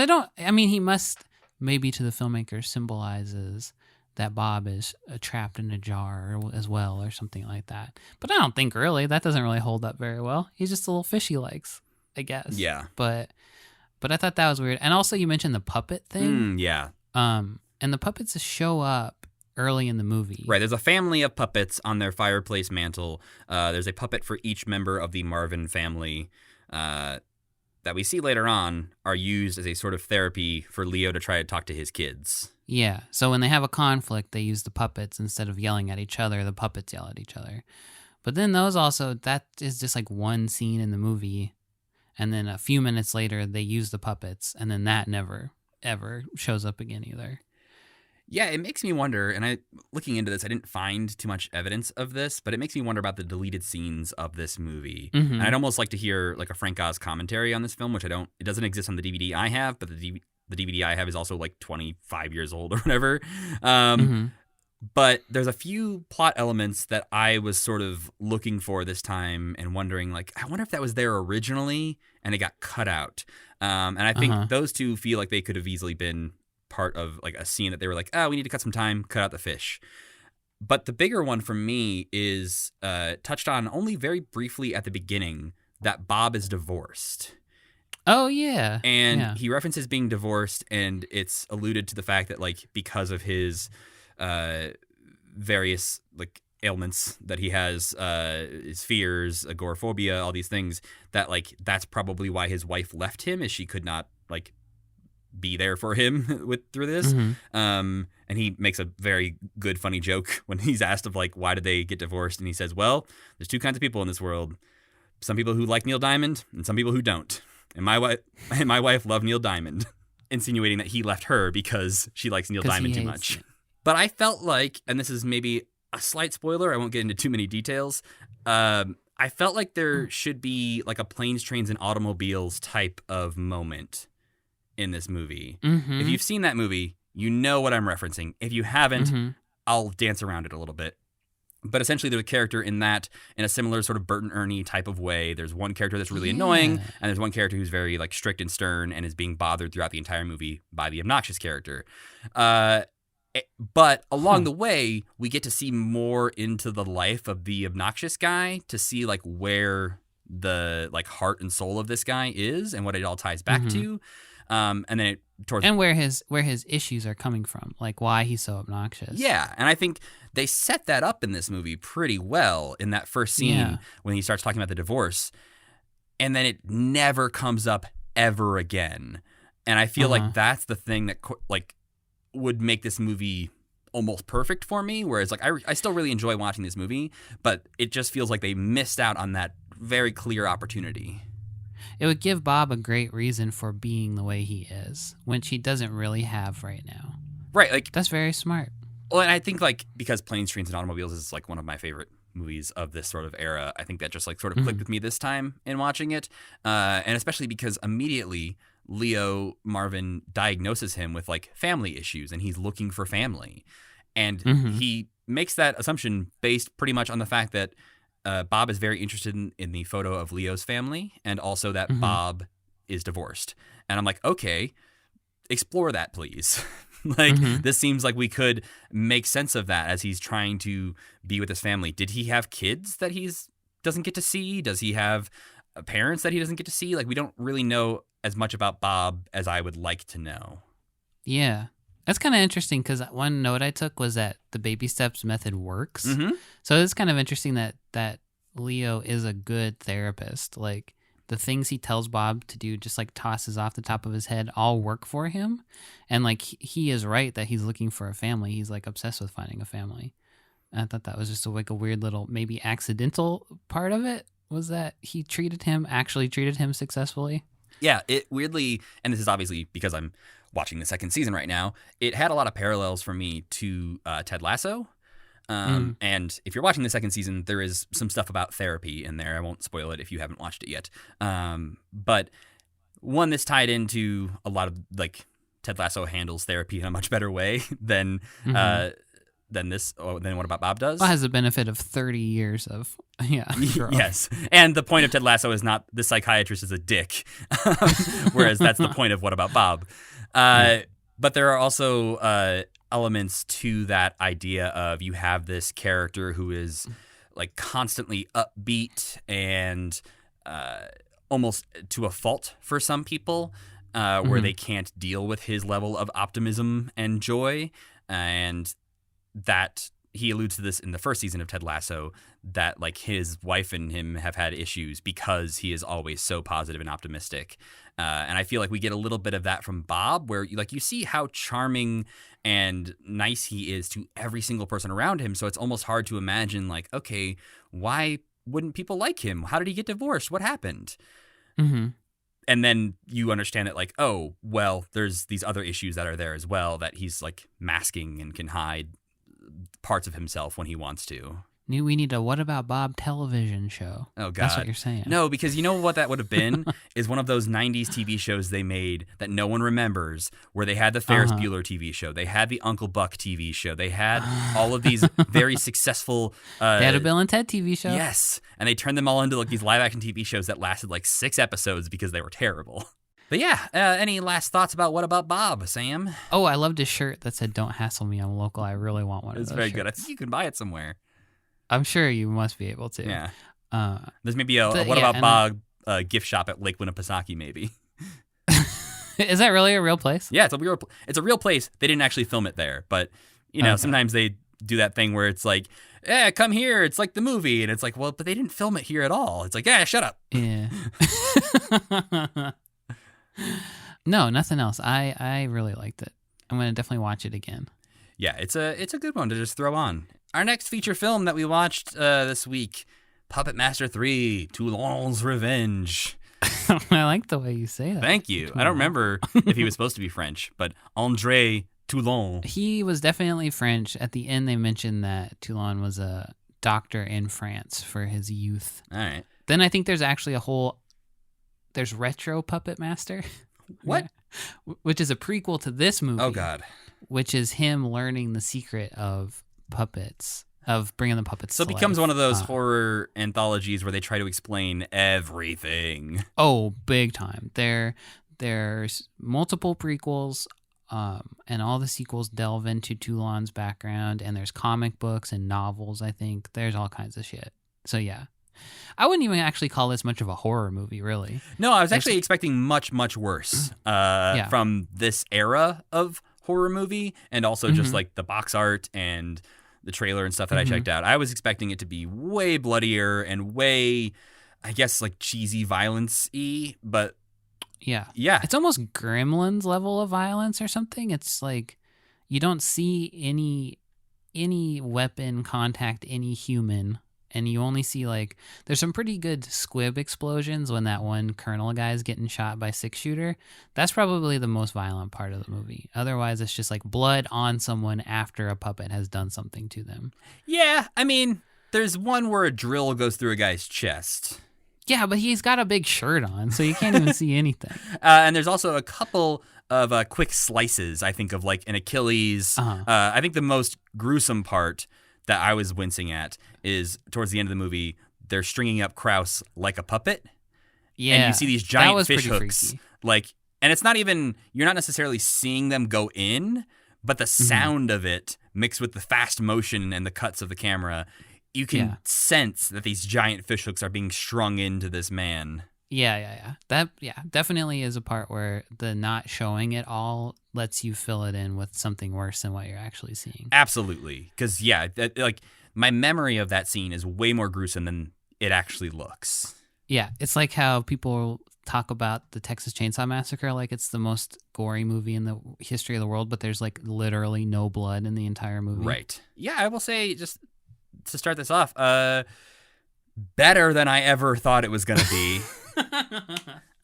he must, maybe to the filmmaker, symbolizes that Bob is trapped in a jar as well or something like that. But I don't think really. That doesn't really hold up very well. He's just a little fish he likes, I guess. Yeah. But I thought that was weird. And also you mentioned the puppet thing. Yeah. And the puppets show up early in the movie. Right. There's a family of puppets on their fireplace mantle. There's a puppet for each member of the Marvin family. that we see later on are used as a sort of therapy for Leo to try to talk to his kids. Yeah. So when they have a conflict, they use the puppets instead of yelling at each other. The puppets yell at each other. But then that is just like one scene in the movie. And then a few minutes later, they use the puppets. And then that never, ever shows up again either. Yeah, it makes me wonder, and looking into this, I didn't find too much evidence of this, but it makes me wonder about the deleted scenes of this movie. Mm-hmm. And I'd almost like to hear like a Frank Oz commentary on this film, which it doesn't exist on the DVD I have, but the DVD I have is also like 25 years old or whatever. But there's a few plot elements that I was sort of looking for this time and wondering, like, I wonder if that was there originally and it got cut out. And I think those two feel like they could have easily been part of like a scene that they were like, we need to cut some time, cut out the fish. But the bigger one for me is touched on only very briefly at the beginning, that Bob is divorced. Oh, yeah. And he references being divorced, and it's alluded to the fact that, like, because of his various, like, ailments that he has, his fears, agoraphobia, all these things, that, like, that's probably why his wife left him, is she could not, like, be there for him through this. And he makes a very good, funny joke when he's asked of, like, why did they get divorced? And he says, well, there's two kinds of people in this world. Some people who like Neil Diamond and some people who don't. And my wife loved Neil Diamond, insinuating that he left her because she likes Neil Diamond too much. But I felt like, and this is maybe a slight spoiler, I won't get into too many details, I felt like there should be like a planes, trains, and automobiles type of moment in this movie. If you've seen that movie, you know what I'm referencing. If you haven't, I'll dance around it a little bit. But essentially, there's a character in that, in a similar sort of Bert and Ernie type of way. There's one character that's really annoying, and there's one character who's very like strict and stern and is being bothered throughout the entire movie by the obnoxious character. But along the way, we get to see more into the life of the obnoxious guy, to see like where the like heart and soul of this guy is and what it all ties back to. And then where his issues are coming from, like why he's so obnoxious. Yeah, and I think they set that up in this movie pretty well in that first scene when he starts talking about the divorce, and then it never comes up ever again. And I feel like that's the thing that like would make this movie almost perfect for me. Whereas like I still really enjoy watching this movie, but it just feels like they missed out on that very clear opportunity. It would give Bob a great reason for being the way he is, which he doesn't really have right now. Right, like that's very smart. Well, and I think like because Planes, Trains, and Automobiles is like one of my favorite movies of this sort of era, I think that just like sort of clicked with me this time in watching it, and especially because immediately Leo Marvin diagnoses him with like family issues, and he's looking for family, and he makes that assumption based pretty much on the fact that Bob is very interested in the photo of Leo's family, and also that Bob is divorced. And I'm like, okay, explore that, please. Like, this seems like we could make sense of that as he's trying to be with his family. Did he have kids that he doesn't get to see? Does he have parents that he doesn't get to see? Like, we don't really know as much about Bob as I would like to know. Yeah. That's kind of interesting because one note I took was that the baby steps method works. So it's kind of interesting that Leo is a good therapist. Like the things he tells Bob to do just like tosses off the top of his head all work for him. And like he is right that he's looking for a family. He's like obsessed with finding a family. And I thought that was just like a weird little maybe accidental part of it, was that he actually treated him successfully. Yeah, it weirdly, and this is obviously because I'm watching the second season right now, it had a lot of parallels for me to Ted Lasso. And if you're watching the second season, there is some stuff about therapy in there. I won't spoil it if you haven't watched it yet. But one, this tied into a lot of like Ted Lasso handles therapy in a much better way than than What About Bob does. Well, has the benefit of 30 years of growth. Yes, and the point of Ted Lasso is not the psychiatrist is a dick, whereas that's the point of What About Bob. But there are also elements to that idea of you have this character who is like constantly upbeat and almost to a fault for some people, where they can't deal with his level of optimism and joy, and that he alludes to this in the first season of Ted Lasso, that like his wife and him have had issues because he is always so positive and optimistic. And I feel like we get a little bit of that from Bob, where you see how charming and nice he is to every single person around him. So it's almost hard to imagine, like, okay, why wouldn't people like him? How did he get divorced? What happened? Mm-hmm. And then you understand that, like, oh, well, there's these other issues that are there as well, that he's like masking and can hide parts of himself when he wants to. We need a What About Bob television show. Oh, God. That's what you're saying. No, because you know what that would have been? Is one of those 90s TV shows they made that no one remembers, where they had the Ferris Bueller TV show. They had the Uncle Buck TV show. They had all of these very successful... they had a Bill and Ted TV show. Yes. And they turned them all into like these live-action TV shows that lasted like 6 episodes because they were terrible. But yeah, any last thoughts about What About Bob, Sam? Oh, I loved his shirt that said, "Don't hassle me, I'm local." I really want one of those. It's very shirts. good. I think you can buy it somewhere. I'm sure you must be able to. Yeah. Uh, There's maybe a What About Bob gift shop at Lake Winnipesaukee, maybe. Is that really a real place? Yeah, it's a real place. They didn't actually film it there, but sometimes they do that thing where it's like, "Yeah, come here. It's like the movie," and it's like, well, but they didn't film it here at all. It's like, yeah, shut up. Yeah. No, nothing else. I really liked it. I'm gonna definitely watch it again. Yeah, it's a good one to just throw on. Our next feature film that we watched this week, Puppet Master 3: Toulon's Revenge. I like the way you say that. Thank you. I don't remember if he was supposed to be French, but André Toulon. He was definitely French. At the end, they mentioned that Toulon was a doctor in France for his youth. All right. Then I think there's actually there's Retro Puppet Master. What? Which is a prequel to this movie. Oh, God. Which is him learning the secret of puppets, of bringing the puppets So to it becomes life. one of those horror anthologies where they try to explain everything. Oh, big time. There's multiple prequels, and all the sequels delve into Toulon's background, and there's comic books and novels, I think. There's all kinds of shit. So, yeah. I wouldn't even actually call this much of a horror movie, really. No, I was actually expecting much, much worse from this era of horror movie, and also just like the box art and the trailer and stuff that I checked out. I was expecting it to be way bloodier and way, I guess, like cheesy violence-y, but yeah. It's almost Gremlins level of violence or something. It's like you don't see any weapon contact any human. And you only see, like, there's some pretty good squib explosions when that one colonel guy is getting shot by 6-shooter. That's probably the most violent part of the movie. Otherwise, it's just like blood on someone after a puppet has done something to them. Yeah, I mean, there's one where a drill goes through a guy's chest. Yeah, but he's got a big shirt on, so you can't even see anything. And there's also a couple of quick slices, I think, of like an Achilles. I think the most gruesome part that I was wincing at is towards the end of the movie, they're stringing up Krause like a puppet. Yeah. And you see these giant fish pretty hooks. freaky. Like, and it's not even, you're not necessarily seeing them go in, but the sound of it mixed with the fast motion and the cuts of the camera, you can sense that these giant fish hooks are being strung into this man. Yeah. That definitely is a part where the not showing it all lets you fill it in with something worse than what you're actually seeing. Absolutely. Because, like, my memory of that scene is way more gruesome than it actually looks. Yeah, it's like how people talk about the Texas Chainsaw Massacre like it's the most gory movie in the history of the world, but there's, like, literally no blood in the entire movie. Right. Yeah, I will say, just to start this off, better than I ever thought it was going to be.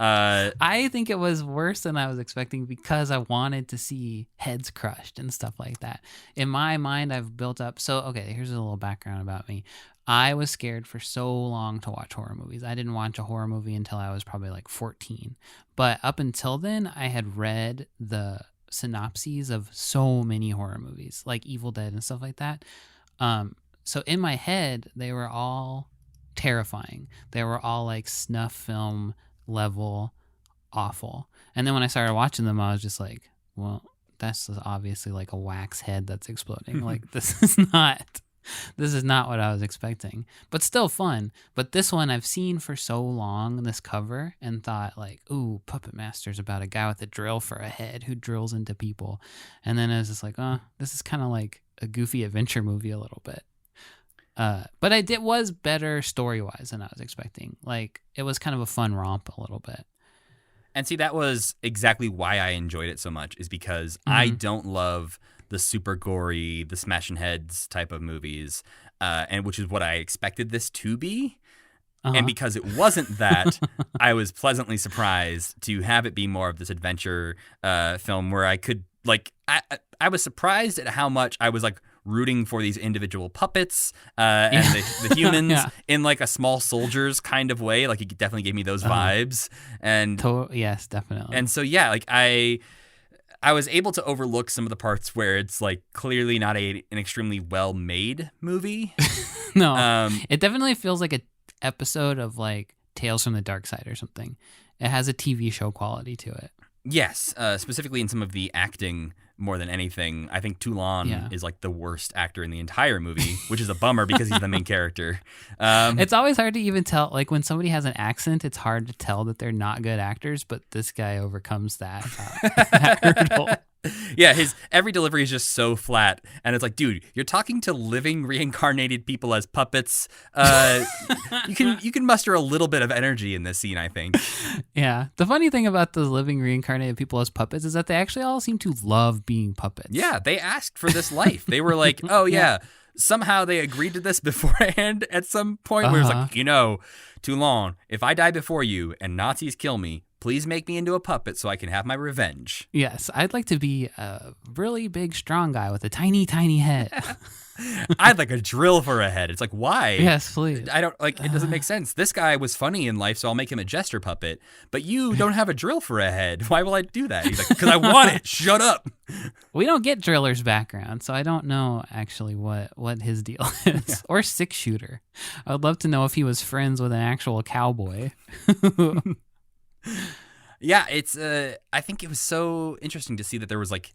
I think it was worse than I was expecting because I wanted to see heads crushed and stuff like that. In my mind, I've built up. So, okay, here's a little background about me. I was scared for so long to watch horror movies. I didn't watch a horror movie until I was probably like 14. But up until then, I had read the synopses of so many horror movies, like Evil Dead and stuff like that. So in my head, they were all terrifying. They were all like snuff film level awful. And then when I started watching them, I was just like, well, that's obviously like a wax head that's exploding. Like, this is not This is not what I was expecting, but still fun. But this one I've seen for so long, this cover, and thought like, ooh, Puppet Master's about a guy with a drill for a head who drills into people. And then I was just like, oh, this is kind of like a goofy adventure movie a little bit. But it was better story-wise than I was expecting. Like, it was kind of a fun romp a little bit. And see, that was exactly why I enjoyed it so much, is because I don't love the super gory, the smashing heads type of movies, and which is what I expected this to be. And because it wasn't that, I was pleasantly surprised to have it be more of this adventure film where I could, like, I was surprised at how much I was, like, rooting for these individual puppets and the humans in, like, a small soldiers kind of way. Like, it definitely gave me those vibes. And yes, definitely. And so, yeah, like, I was able to overlook some of the parts where it's, like, clearly not an extremely well-made movie. No, it definitely feels like an episode of, like, Tales from the Dark Side or something. It has a TV show quality to it. Yes, specifically in some of the acting more than anything. I think Toulon is like the worst actor in the entire movie, which is a bummer because he's the main character. It's always hard to even tell. Like when somebody has an accent, it's hard to tell that they're not good actors, but this guy overcomes that hurdle. Yeah, his every delivery is just so flat, and it's like, dude, you're talking to living reincarnated people as puppets. You can muster a little bit of energy in this scene, I think. Yeah, the funny thing about the living reincarnated people as puppets is that they actually all seem to love being puppets. Yeah, they asked for this life. They were like, oh yeah. Somehow they agreed to this beforehand at some point where it's like, Toulon, if I die before you and Nazis kill me, please make me into a puppet so I can have my revenge. Yes, I'd like to be a really big, strong guy with a tiny, tiny head. I'd like a drill for a head. It's like, why? Yes, please. I don't like. It doesn't make sense. This guy was funny in life, so I'll make him a jester puppet. But you don't have a drill for a head. Why will I do that? He's like, because I want it. Shut up. We don't get Driller's background, so I don't know actually what his deal is. Yeah. Or Six Shooter. I would love to know if he was friends with an actual cowboy. Yeah, it's. I think it was so interesting to see that there was like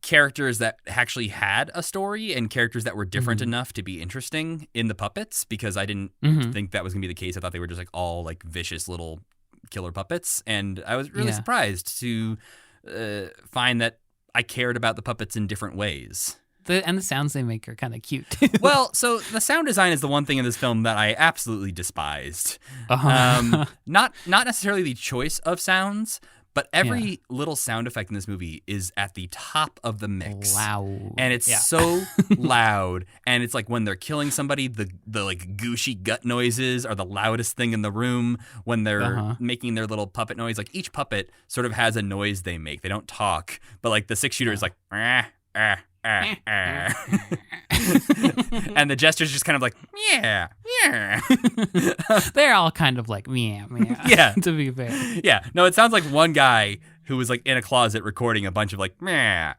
characters that actually had a story and characters that were different enough to be interesting in the puppets, because I didn't think that was gonna be the case. I thought they were just like all like vicious little killer puppets, and I was really surprised to find that I cared about the puppets in different ways. And the sounds they make are kind of cute. Well, so the sound design is the one thing in this film that I absolutely despised. Not necessarily the choice of sounds, but every little sound effect in this movie is at the top of the mix. Loud. And it's so loud. And it's like when they're killing somebody, the like gooshy gut noises are the loudest thing in the room. When they're making their little puppet noise, like each puppet sort of has a noise they make. They don't talk, but like the Six Shooter is like, and the jester's just kind of like, yeah. They're all kind of like, meow. Yeah. To be fair. Yeah. No, it sounds like one guy who was like in a closet recording a bunch of like, yeah.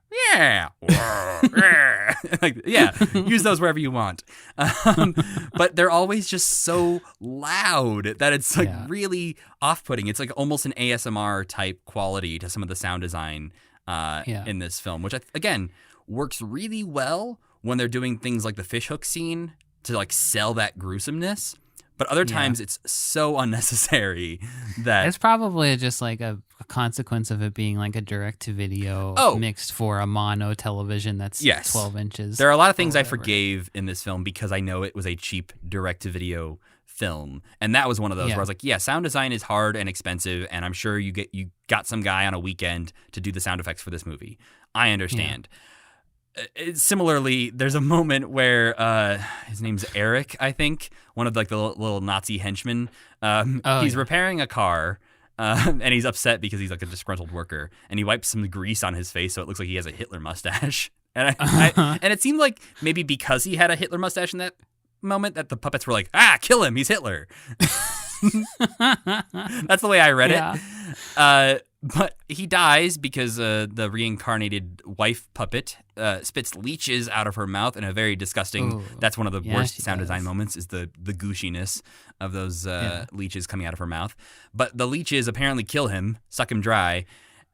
Like, yeah, use those wherever you want. But they're always just so loud that it's like really off-putting. It's like almost an ASMR type quality to some of the sound design in this film, which again works really well when they're doing things like the fishhook scene to like sell that gruesomeness. But other times it's so unnecessary that it's probably just like a consequence of it being like a direct-to-video mixed for a mono television that's 12 inches. There are a lot of things I forgave in this film because I know it was a cheap direct-to-video film, and that was one of those where I was like, yeah, sound design is hard and expensive, and I'm sure you got some guy on a weekend to do the sound effects for this movie. I understand. Similarly, there's a moment where his name's Eric, I think, one of like the little Nazi henchmen. He's repairing a car, and he's upset because he's like a disgruntled worker, and he wipes some grease on his face so it looks like he has a Hitler mustache. And and it seemed like maybe because he had a Hitler mustache in that moment that the puppets were like, kill him, he's Hitler. That's the way I read it. But he dies because the reincarnated wife puppet spits leeches out of her mouth in a very disgusting. That's one of the worst sound design moments, is the gooshiness of those leeches coming out of her mouth. But the leeches apparently kill him, suck him dry.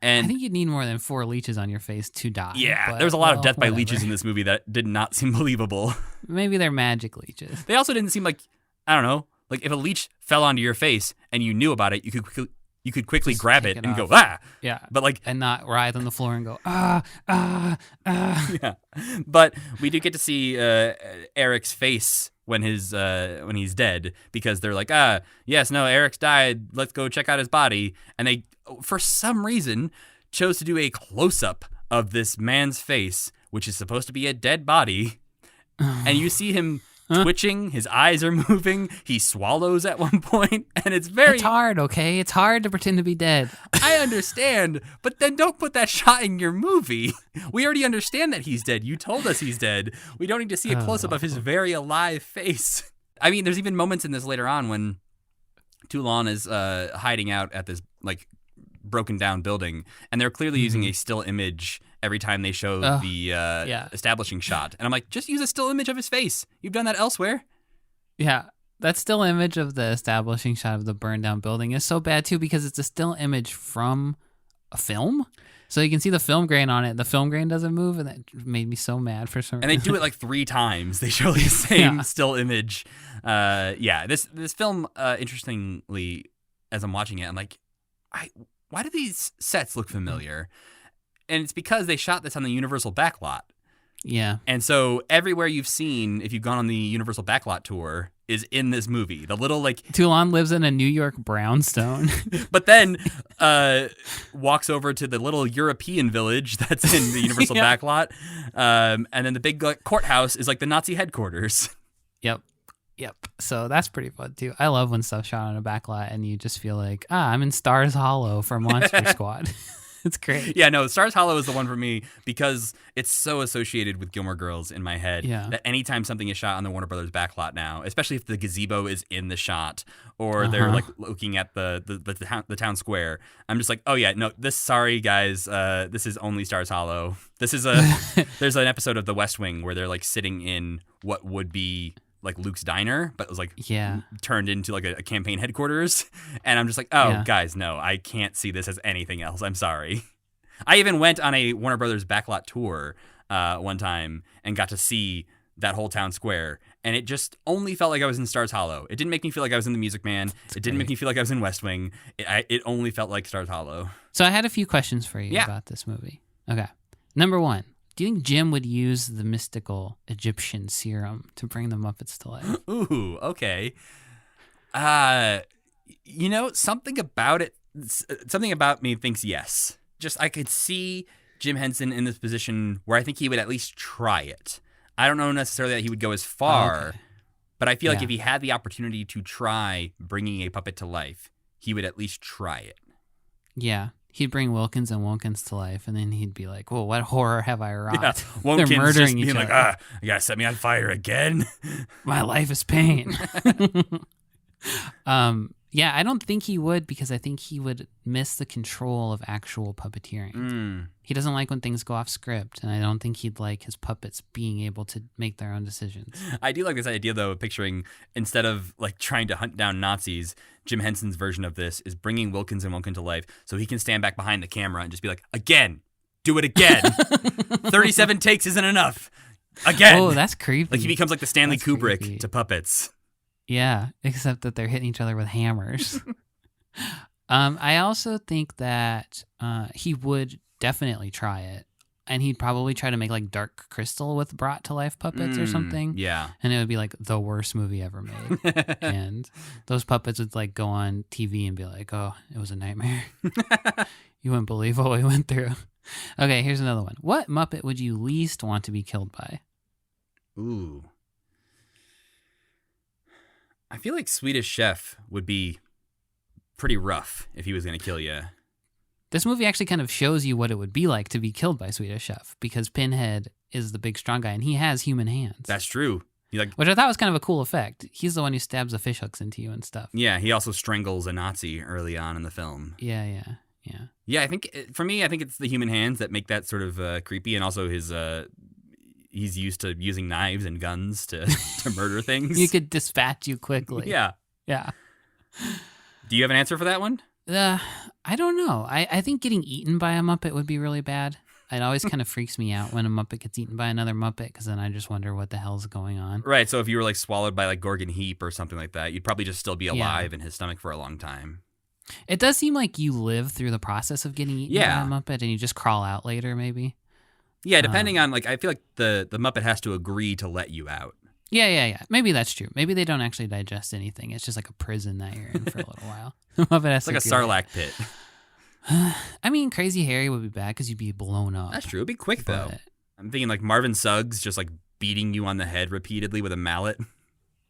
And I think you'd need more than 4 leeches on your face to die. Yeah, there's a lot of death by leeches in this movie that did not seem believable. Maybe they're magic leeches. They also didn't seem like, I don't know, like if a leech fell onto your face and you knew about it, you could quickly Just grab take it it and go, off. ah. Yeah. But like, And not writhe on the floor and go, yeah. But we do get to see Eric's face when he's dead, because they're like, yes, no, Eric's died. Let's go check out his body. And they, for some reason, chose to do a close-up of this man's face, which is supposed to be a dead body. And you see him twitching, his eyes are moving, he swallows at one point, and it's hard, okay? It's hard to pretend to be dead. I understand, but then don't put that shot in your movie. We already understand that he's dead. You told us he's dead. We don't need to see a close-up of his very alive face. I mean, there's even moments in this later on when Toulon is hiding out at this, like, broken down building, and they're clearly using a still image every time they show the establishing shot. And I'm like, just use a still image of his face. You've done that elsewhere. Yeah. That still image of the establishing shot of the burned down building is so bad too, because it's a still image from a film. So you can see the film grain on it. The film grain doesn't move, and that made me so mad for some reason. And they do it like 3 times. They show the same still image. This film, interestingly, as I'm watching it, I'm like, why do these sets look familiar? And it's because they shot this on the Universal Backlot. Yeah. And so everywhere you've seen, if you've gone on the Universal Backlot tour, is in this movie. The little, like... Toulon lives in a New York brownstone. But then walks over to the little European village that's in the Universal Backlot. And then the big courthouse is like the Nazi headquarters. Yep. So that's pretty fun too. I love when stuff's shot on a backlot and you just feel like, I'm in Stars Hollow for Monster Squad. It's great. Yeah, no, Stars Hollow is the one for me because it's so associated with Gilmore Girls in my head that anytime something is shot on the Warner Brothers backlot now, especially if the gazebo is in the shot or they're like looking at the town square, I'm just like, oh yeah, no, sorry guys, this is only Stars Hollow. This is there's an episode of The West Wing where they're like sitting in what would be like Luke's diner, but it was like turned into like a campaign headquarters. And I'm just like, guys, no, I can't see this as anything else. I'm sorry. I even went on a Warner Brothers backlot tour one time and got to see that whole town square. And it just only felt like I was in Stars Hollow. It didn't make me feel like I was in The Music Man. It didn't make me feel like I was in West Wing. It only felt like Stars Hollow. So I had a few questions for you about this movie. Okay. Number 1. Do you think Jim would use the mystical Egyptian serum to bring the Muppets to life? Ooh, okay. Something about me thinks yes. Just I could see Jim Henson in this position where I think he would at least try it. I don't know necessarily that he would go as far, but I feel like if he had the opportunity to try bringing a puppet to life, he would at least try it. Yeah. He'd bring Wilkins and Wilkins to life, and then he'd be like, "Whoa, what horror have I wrought? Yeah, They're murdering each other. Like, you gotta set me on fire again. My life is pain." Yeah, I don't think he would, because I think he would miss the control of actual puppeteering. He doesn't like when things go off script, and I don't think he'd like his puppets being able to make their own decisions. I do like this idea, though, of picturing, instead of like trying to hunt down Nazis, Jim Henson's version of this is bringing Wilkins and Wilkins to life so he can stand back behind the camera and just be like, again, do it again. 37 takes isn't enough. Again. Oh, that's creepy. Like he becomes like the Stanley Kubrick to puppets. Yeah, except that they're hitting each other with hammers. I also think that he would definitely try it. And he'd probably try to make like Dark Crystal with brought to life puppets or something. Yeah. And it would be like the worst movie ever made. And those puppets would like go on TV and be like, "Oh, it was a nightmare. You wouldn't believe what we went through." Okay, here's another one. What Muppet would you least want to be killed by? Ooh. I feel like Swedish Chef would be pretty rough if he was going to kill you. This movie actually kind of shows you what it would be like to be killed by Swedish Chef, because Pinhead is the big strong guy and he has human hands. That's true. Which I thought was kind of a cool effect. He's the one who stabs the fish hooks into you and stuff. Yeah, he also strangles a Nazi early on in the film. Yeah. Yeah, I think it's the human hands that make that sort of creepy, and also his he's used to using knives and guns to murder things. You could dispatch you quickly. Yeah. Do you have an answer for that one? I don't know. I think getting eaten by a Muppet would be really bad. It always kind of freaks me out when a Muppet gets eaten by another Muppet, because then I just wonder what the hell's going on. Right. So if you were like swallowed by like Gorgon Heap or something like that, you'd probably just still be alive in his stomach for a long time. It does seem like you live through the process of getting eaten by a Muppet and you just crawl out later, maybe. Yeah, depending on like, I feel like the Muppet has to agree to let you out. Yeah. Maybe that's true. Maybe they don't actually digest anything. It's just like a prison that you're in for a little while. The Muppet has It's to like a agree. Sarlacc pit. I mean, Crazy Harry would be bad because you'd be blown up. That's true. It'd be quick though. But- I'm thinking like Marvin Suggs just like beating you on the head repeatedly with a mallet.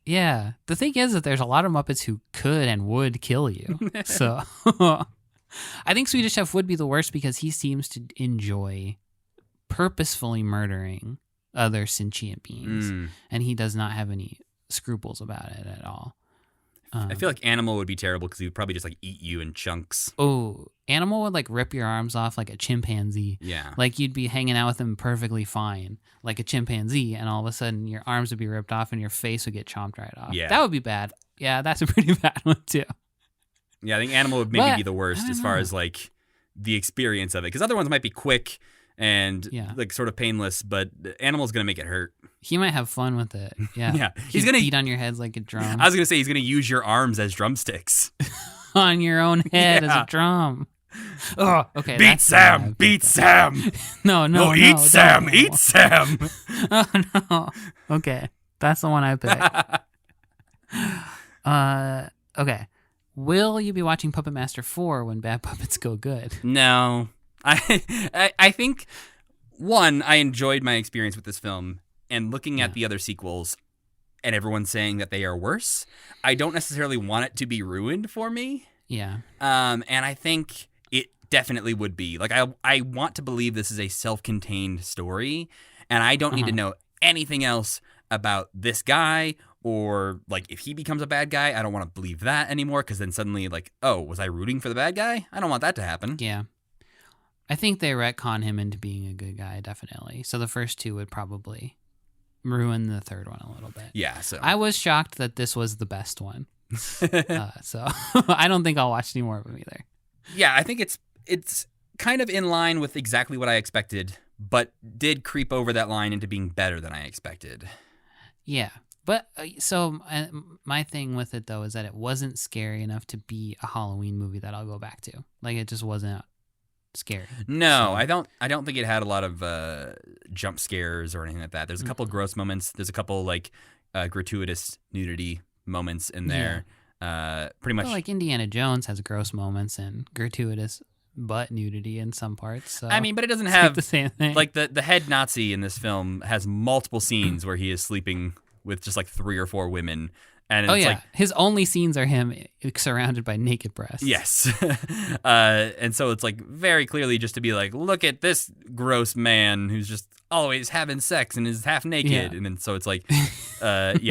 Yeah. The thing is that there's a lot of Muppets who could and would kill you. So I think Swedish Chef would be the worst because he seems to enjoy purposefully murdering other sentient beings. And he does not have any scruples about it at all. I feel like Animal would be terrible because he would probably just like eat you in chunks. Oh, Animal would like rip your arms off like a chimpanzee. Yeah. Like you'd be hanging out with him perfectly fine, like a chimpanzee, and all of a sudden your arms would be ripped off and your face would get chomped right off. Yeah. That would be bad. Yeah, that's a pretty bad one too. Yeah, I think Animal would maybe But, be the worst I don't as far know. as like the experience of it. Because other ones might be quick and like sort of painless, but Animal's going to make it hurt. He might have fun with it. Yeah. Yeah. He's going to beat on your heads like a drum. I was going to say he's going to use your arms as drumsticks. On your own head as Yeah. a drum. Oh, okay. Beat that's the one I Sam! would Beat pick. Sam! No, eat don't. Sam! Eat Sam! Oh, no. Okay. That's the one I picked. Okay. Will you be watching Puppet Master 4 when Bad Puppets Go Good? No. I think, one, I enjoyed my experience with this film, and looking at the other sequels and everyone saying that they are worse, I don't necessarily want it to be ruined for me. Yeah. And I think it definitely would be. Like, I want to believe this is a self-contained story, and I don't need to know anything else about this guy, or, like, if he becomes a bad guy, I don't want to believe that anymore, because then suddenly, like, oh, was I rooting for the bad guy? I don't want that to happen. Yeah. I think they retcon him into being a good guy, definitely. So the first two would probably ruin the third one a little bit. Yeah, so. I was shocked that this was the best one. So I don't think I'll watch any more of them either. Yeah, I think it's kind of in line with exactly what I expected, but did creep over that line into being better than I expected. Yeah. But my thing with it, though, is that it wasn't scary enough to be a Halloween movie that I'll go back to. Like, it just wasn't scary. No, I don't think it had a lot of jump scares or anything like that. There's a couple gross moments. There's a couple like gratuitous nudity moments in there. Pretty much. Well, like Indiana Jones has gross moments and gratuitous butt nudity in some parts. So I mean, but it doesn't it's like have the same thing. like the head Nazi in this film has multiple scenes where he is sleeping with just like 3 or 4 women. And it's like, his only scenes are him surrounded by naked breasts. yes. And so it's like very clearly just to be like, look at this gross man who's just always having sex and is half naked. Yeah. And then so it's like, don't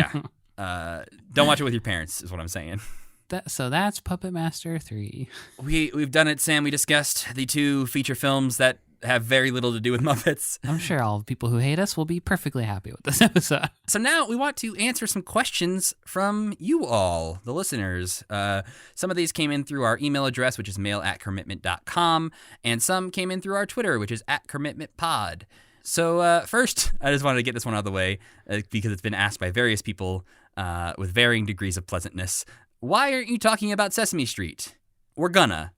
watch it with your parents is what I'm saying. So that's Puppet Master 3. We've done it, Sam. We discussed the 2 feature films that have very little to do with Muppets. I'm sure all the people who hate us will be perfectly happy with this episode. So now we want to answer some questions from you all, the listeners. Some of these came in through our email address, which is mail@commitment.com, and some came in through our Twitter, which is @commitmentpod. So first, I just wanted to get this one out of the way because it's been asked by various people with varying degrees of pleasantness. Why aren't you talking about Sesame Street? We're gonna.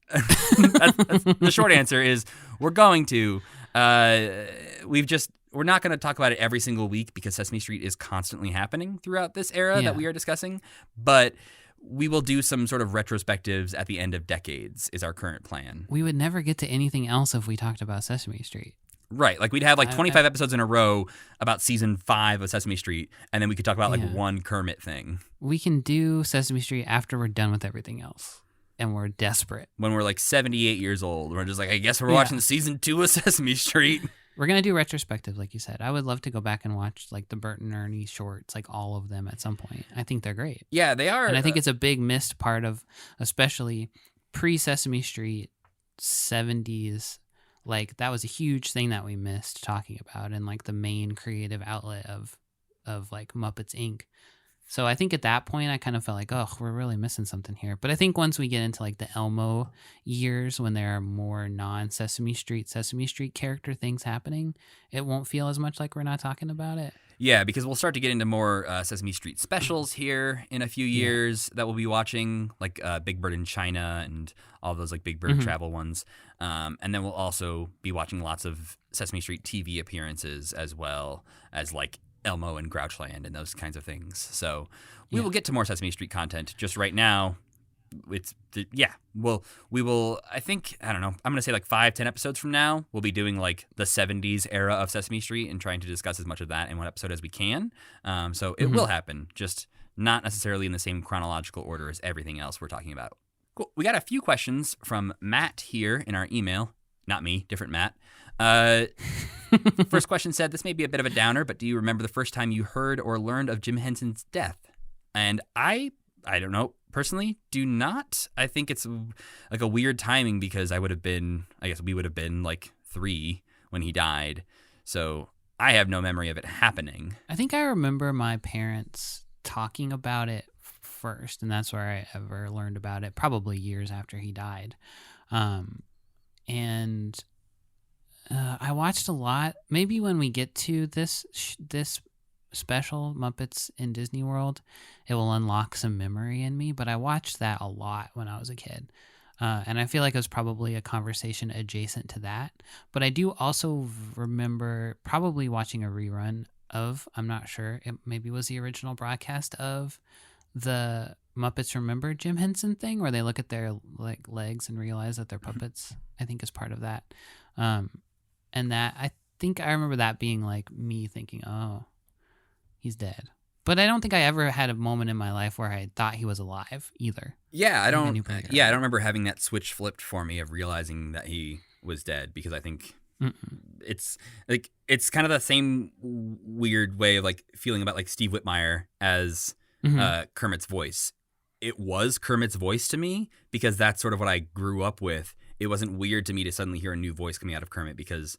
That's the short answer is we're going to. We're not going to talk about it every single week because Sesame Street is constantly happening throughout this era that we are discussing. But we will do some sort of retrospectives at the end of decades is our current plan. We would never get to anything else if we talked about Sesame Street. Right. Like we'd have like 25 episodes in a row about season 5 of Sesame Street, and then we could talk about like one Kermit thing. We can do Sesame Street after we're done with everything else. And we're desperate. When we're like 78 years old, we're just like, I guess we're watching season 2 of Sesame Street. We're going to do retrospective, like you said. I would love to go back and watch like the Bert and Ernie shorts, like all of them at some point. I think they're great. Yeah, they are. And I think it's a big missed part of, especially pre-Sesame Street 70s. Like that was a huge thing that we missed talking about, and like the main creative outlet of like Muppets Inc. So I think at that point I kind of felt like, oh, we're really missing something here. But I think once we get into like the Elmo years, when there are more non-Sesame Street character things happening, it won't feel as much like we're not talking about it. Yeah, because we'll start to get into more Sesame Street specials here in a few years that we'll be watching, like Big Bird in China and all those like Big Bird travel ones. And then we'll also be watching lots of Sesame Street TV appearances as well as like Elmo and Grouchland and those kinds of things. So we will get to more Sesame Street content. Just right now, we will, I think, I don't know, I'm going to say like 5-10 episodes from now, we'll be doing like the 70s era of Sesame Street and trying to discuss as much of that in one episode as we can. So it will happen, just not necessarily in the same chronological order as everything else we're talking about. Cool. We got a few questions from Matt here in our email. Not me, different Matt. First question said, this may be a bit of a downer, but do you remember the first time you heard or learned of Jim Henson's death? And I don't know, personally, do not. I think it's like a weird timing because we would have been like 3 when he died. So I have no memory of it happening. I think I remember my parents talking about it first, and that's where I ever learned about it, probably years after he died. And I watched a lot. Maybe when we get to this special, Muppets in Disney World, it will unlock some memory in me. But I watched that a lot when I was a kid. And I feel like it was probably a conversation adjacent to that. But I do also remember probably watching a rerun of, I'm not sure, it maybe was the original broadcast of the Muppets Remember Jim Henson thing, where they look at their like legs and realize that they're puppets. I think is part of that. And that, I think I remember that being like me thinking, oh, he's dead. But I don't think I ever had a moment in my life where I thought he was alive either. Yeah, I don't remember having that switch flipped for me of realizing that he was dead, because I think it's kind of the same weird way of like feeling about like Steve Whitmire as Kermit's voice. It was Kermit's voice to me because that's sort of what I grew up with. It wasn't weird to me to suddenly hear a new voice coming out of Kermit because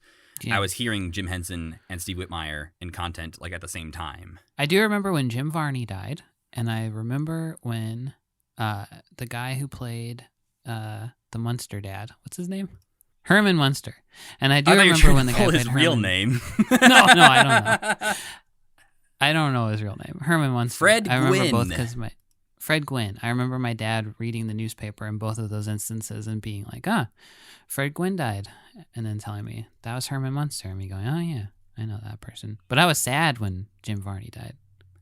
I was hearing Jim Henson and Steve Whitmire in content like at the same time. I do remember when Jim Varney died, and I remember when the guy who played the Munster dad, what's his name? Herman Munster. And I do remember when the guy played his real name. No, I don't know. I don't know his real name. Herman Munster. Fred I remember Gwynn. both because Fred Gwynn. I remember my dad reading the newspaper in both of those instances and being like, Fred Gwynn died. And then telling me, that was Herman Munster. And me going, oh, yeah, I know that person. But I was sad when Jim Varney died.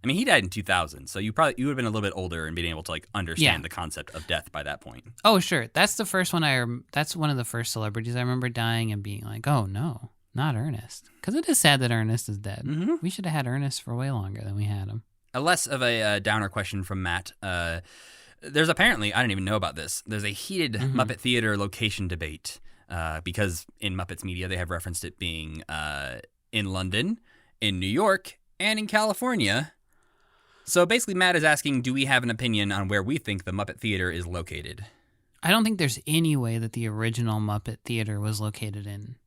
I mean, he died in 2000, so you would have been a little bit older and being able to like understand the concept of death by that point. Oh, sure. That's the first one that's one of the first celebrities I remember dying and being like, oh, no, not Ernest. Because it is sad that Ernest is dead. Mm-hmm. We should have had Ernest for way longer than we had him. A less of a downer question from Matt. There's apparently, I didn't even know about this, there's a heated Muppet Theater location debate because in Muppets media they have referenced it being in London, in New York, and in California. So basically Matt is asking, do we have an opinion on where we think the Muppet Theater is located? I don't think there's any way that the original Muppet Theater was located in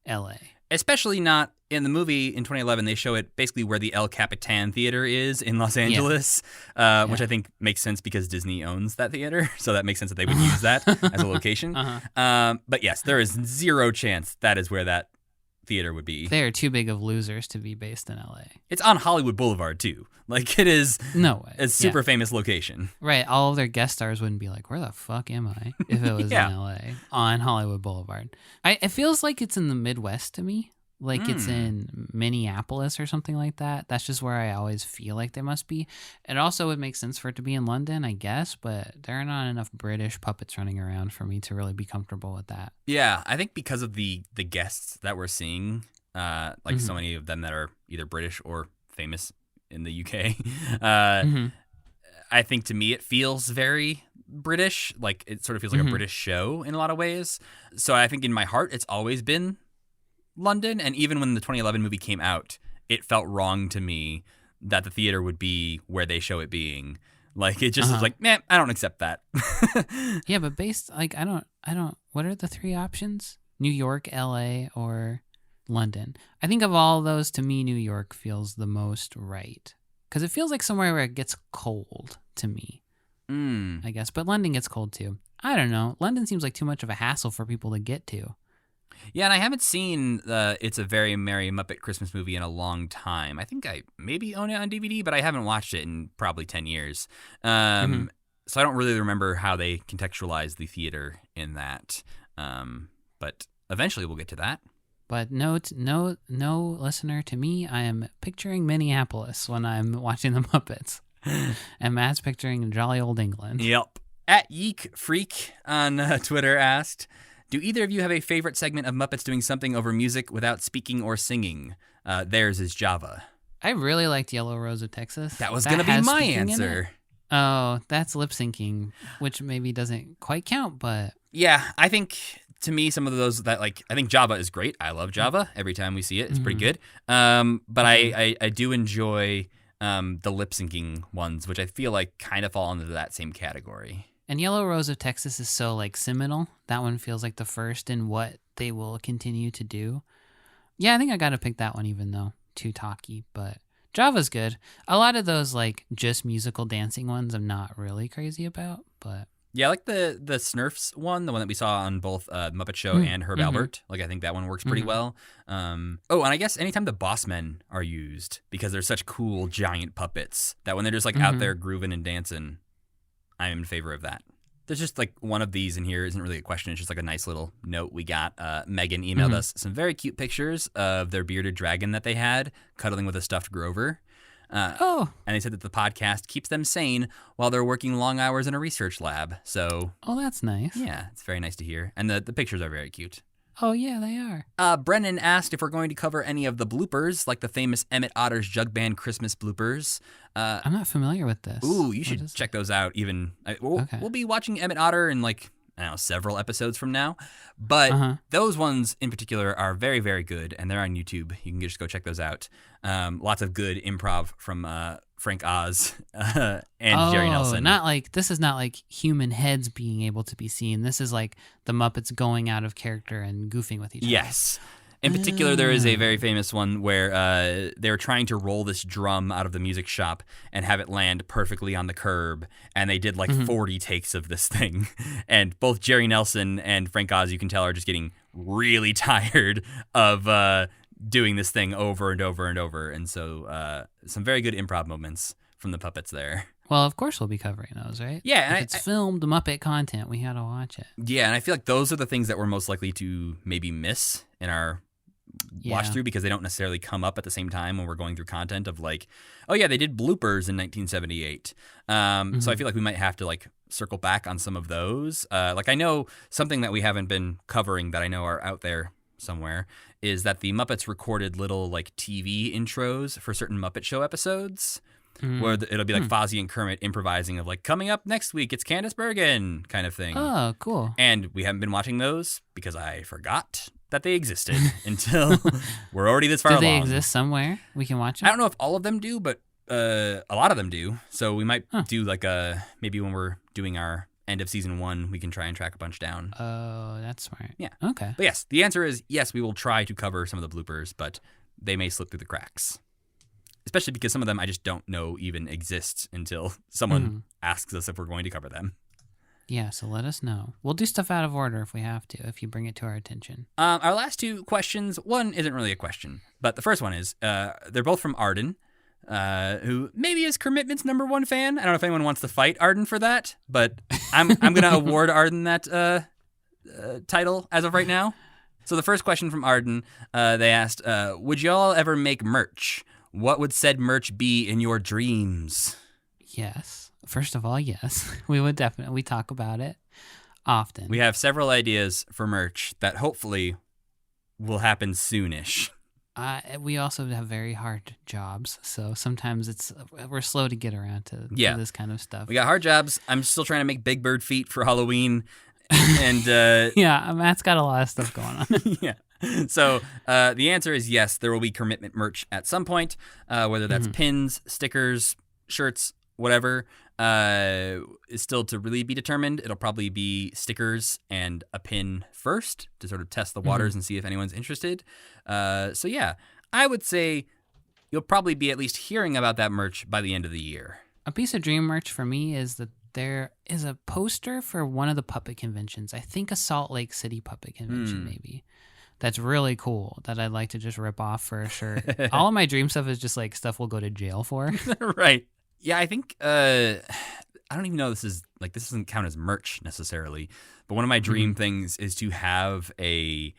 L.A. Especially not in the movie in 2011. They show it basically where the El Capitan Theater is in Los Angeles, which I think makes sense because Disney owns that theater. So that makes sense that they would use that as a location. But yes, there is zero chance that is where that theater would be. They are too big of losers to be based in LA. It's on Hollywood Boulevard too. Like it is a super famous location. Right. All of their guest stars wouldn't be like, where the fuck am I if it was in LA on Hollywood Boulevard. It feels like it's in the Midwest to me. Like it's in Minneapolis or something like that. That's just where I always feel like they must be. It also would make sense for it to be in London, I guess, but there are not enough British puppets running around for me to really be comfortable with that. Yeah, I think because of the guests that we're seeing, like so many of them that are either British or famous in the UK, I think to me it feels very British. Like it sort of feels like a British show in a lot of ways. So I think in my heart it's always been London, and even when the 2011 movie came out, it felt wrong to me that the theater would be where they show it being. Like it just was like, man, I don't accept that. Yeah, but based like I don't. What are the 3 options? New York, LA, or London? I think of all those, to me, New York feels the most right because it feels like somewhere where it gets cold to me, I guess. But London gets cold too. I don't know. London seems like too much of a hassle for people to get to. Yeah, and I haven't seen It's a Very Merry Muppet Christmas Movie in a long time. I think I maybe own it on DVD, but I haven't watched it in probably 10 years. So I don't really remember how they contextualize the theater in that. But eventually we'll get to that. But no, listener, to me, I am picturing Minneapolis when I'm watching the Muppets. And Matt's picturing jolly old England. Yep. At Yeek Freak on Twitter asked, do either of you have a favorite segment of Muppets doing something over music without speaking or singing? Theirs is Java. I really liked Yellow Rose of Texas. That was going to be my answer. Oh, that's lip syncing, which maybe doesn't quite count, but... Yeah, I think, to me, some of those that, like, I think Java is great. I love Java. Every time we see it, it's pretty good. But I do enjoy the lip syncing ones, which I feel like kind of fall into that same category. And Yellow Rose of Texas is so, like, seminal. That one feels like the first in what they will continue to do. Yeah, I think I got to pick that one, even though too talky, but Java's good. A lot of those, like, just musical dancing ones I'm not really crazy about, but... Yeah, I like the Snurfs one, the one that we saw on both Muppet Show and Herb Albert. Like, I think that one works pretty well. And I guess anytime the boss men are used, because they're such cool giant puppets, that when they're just, like, out there grooving and dancing, I'm in favor of that. There's just, like, one of these in here isn't really a question. It's just, like, a nice little note we got. Megan emailed us some very cute pictures of their bearded dragon that they had cuddling with a stuffed Grover. And they said that the podcast keeps them sane while they're working long hours in a research lab. So, oh, that's nice. Yeah, it's very nice to hear. And the pictures are very cute. Oh, yeah, they are. Brennan asked if we're going to cover any of the bloopers, like the famous Emmett Otter's Jug Band Christmas bloopers. I'm not familiar with this. Ooh, you should check those out. We'll be watching Emmett Otter in, like, I don't know, several episodes from now. But those ones in particular are very, very good, and they're on YouTube. You can just go check those out. Lots of good improv from Frank Oz and Jerry Nelson. This is not like human heads being able to be seen. This is like the Muppets going out of character and goofing with each other. Yes. In particular, there is a very famous one where they're trying to roll this drum out of the music shop and have it land perfectly on the curb. And they did like 40 takes of this thing. And both Jerry Nelson and Frank Oz, you can tell, are just getting really tired of doing this thing over and over and over. And so some very good improv moments from the puppets there. Well, of course we'll be covering those, right? Yeah. If it's filmed Muppet content, we had to watch it. Yeah, and I feel like those are the things that we're most likely to maybe miss in our watch through, because they don't necessarily come up at the same time when we're going through content of like, oh yeah, they did bloopers in 1978. So I feel like we might have to like circle back on some of those. Like I know something that we haven't been covering that I know are out there somewhere is that the Muppets recorded little like TV intros for certain Muppet Show episodes. Where it'll be like Fozzie and Kermit improvising of like, coming up next week, it's Candace Bergen kind of thing. Oh, cool. And we haven't been watching those because I forgot that they existed until we're already this far along. Do they exist somewhere? We can watch them? I don't know if all of them do, but a lot of them do. So we might do like maybe when we're doing our end of season 1, we can try and track a bunch down. Oh, that's smart. Yeah. Okay. But yes, the answer is yes, we will try to cover some of the bloopers, but they may slip through the cracks. Especially because some of them I just don't know even exist until someone asks us if we're going to cover them. Yeah, so let us know. We'll do stuff out of order if we have to, if you bring it to our attention. Our last two questions, one isn't really a question, but the first one is, they're both from Arden, who maybe is Kermit's number one fan. I don't know if anyone wants to fight Arden for that, but I'm going to award Arden that title as of right now. So the first question from Arden, they asked, would y'all ever make merch? What would said merch be in your dreams? Yes. First of all, yes. We would definitely talk about it often. We have several ideas for merch that hopefully will happen soonish. We also have very hard jobs, so sometimes we're slow to get around to this kind of stuff. We got hard jobs. I'm still trying to make Big Bird feet for Halloween. And yeah, Matt's got a lot of stuff going on. Yeah. So the answer is yes, there will be Kermitment merch at some point, whether that's pins, stickers, shirts, whatever, is still to really be determined. It'll probably be stickers and a pin first to sort of test the waters and see if anyone's interested. So yeah, I would say, you'll probably be at least hearing about that merch by the end of the year. A piece of dream merch for me is that there is a poster for one of the puppet conventions. I think a Salt Lake City puppet convention, maybe. That's really cool that I'd like to just rip off for a shirt. All of my dream stuff is just like stuff we'll go to jail for. Right. Yeah, I think, I don't even know this doesn't count as merch necessarily, but one of my dream things is to have a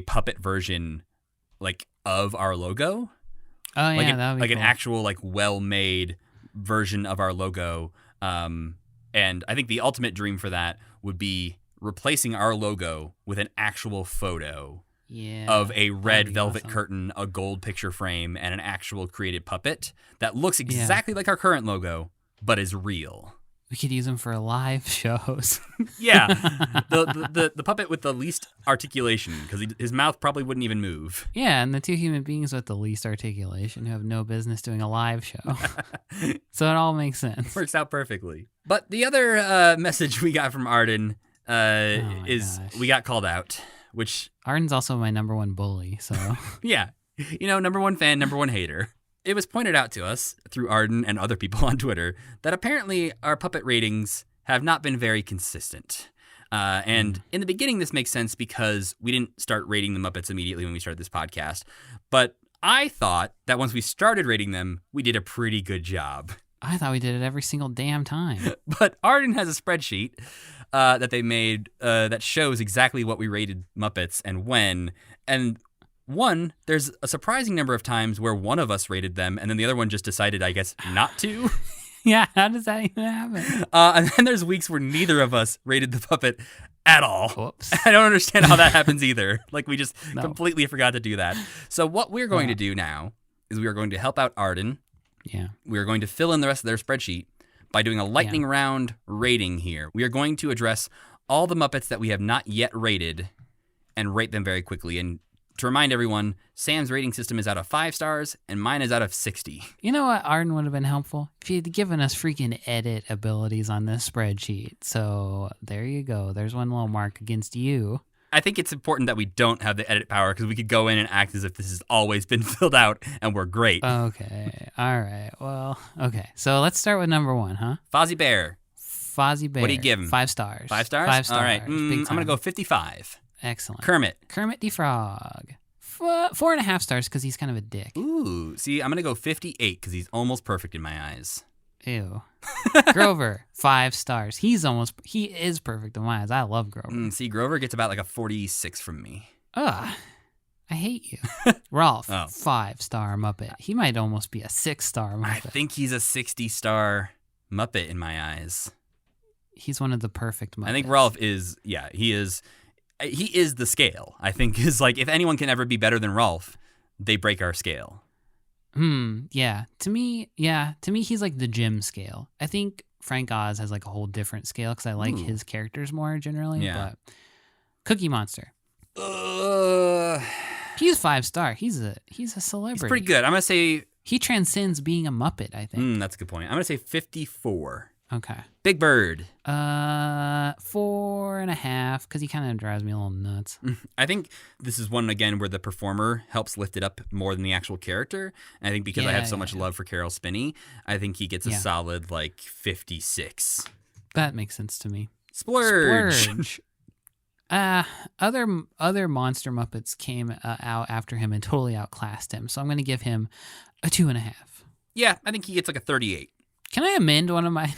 puppet version like of our logo. Oh, yeah, that would be like cool. an actual like well-made version of our logo. And I think the ultimate dream for that would be replacing our logo with an actual photo of a red velvet curtain, a gold picture frame, and an actual created puppet that looks exactly like our current logo, but is real. We could use them for live shows. Yeah, the puppet with the least articulation, because his mouth probably wouldn't even move. Yeah, and the two human beings with the least articulation who have no business doing a live show. So it all makes sense. Works out perfectly. But the other message we got from Arden is we got called out, which... Arden's also my number one bully, so... Yeah, number one fan, number one hater. It was pointed out to us through Arden and other people on Twitter that apparently our puppet ratings have not been very consistent. And in the beginning, this makes sense because we didn't start rating the Muppets immediately when we started this podcast. But I thought that once we started rating them, we did a pretty good job. I thought we did it every single damn time. But Arden has a spreadsheet that they made that shows exactly what we rated Muppets and when. And there's a surprising number of times where one of us rated them and then the other one just decided, I guess, not to. Yeah, how does that even happen? And then there's weeks where neither of us rated the puppet at all. Whoops. I don't understand how that happens either. Like, we just completely forgot to do that. So what we're going to do now is we are going to help out Arden. Yeah. We are going to fill in the rest of their spreadsheet by doing a lightning round rating here. We are going to address all the Muppets that we have not yet rated and rate them very quickly. And to remind everyone, Sam's rating system is out of 5 stars and mine is out of 60. You know what, Arden would have been helpful? If you'd given us freaking edit abilities on this spreadsheet. So there you go. There's one little mark against you. I think it's important that we don't have the edit power because we could go in and act as if this has always been filled out and we're great. Okay. All right. Well, okay. So let's start with number 1, huh? Fozzie Bear. Fozzie Bear. What do you give him? 5 stars. 5 stars? 5 stars. All right. I'm Big going to time. go 55. Excellent. Kermit. Kermit the Frog. 4.5 stars because he's kind of a dick. Ooh. See, I'm going to go 58 because he's almost perfect in my eyes. Ew. Grover, 5 stars. He is perfect in my eyes. I love Grover. See, Grover gets about like a 46 from me. Ugh. I hate you. Ralph, Oh. 5-star Muppet. He might almost be a 6-star Muppet. I think he's a 60-star Muppet in my eyes. He's one of the perfect Muppets. I think Ralph is, he is the scale. I think is like, if anyone can ever be better than Ralph, they break our scale. Yeah. To me, he's like the Jim scale. I think Frank Oz has like a whole different scale because I like his characters more generally. Yeah. But Cookie Monster. He's 5-star. He's a celebrity. He's pretty good. I'm going to say... He transcends being a Muppet, I think. That's a good point. I'm going to say 54. Okay. Big Bird. 4.5 because he kind of drives me a little nuts. I think this is one, again, where the performer helps lift it up more than the actual character. And I think because I have so much love for Carol Spinney, I think he gets a solid, 56. That makes sense to me. Splurge. Other monster Muppets came out after him and totally outclassed him. So I'm going to give him a 2.5. Yeah, I think he gets like a 38. Can I amend one of mine?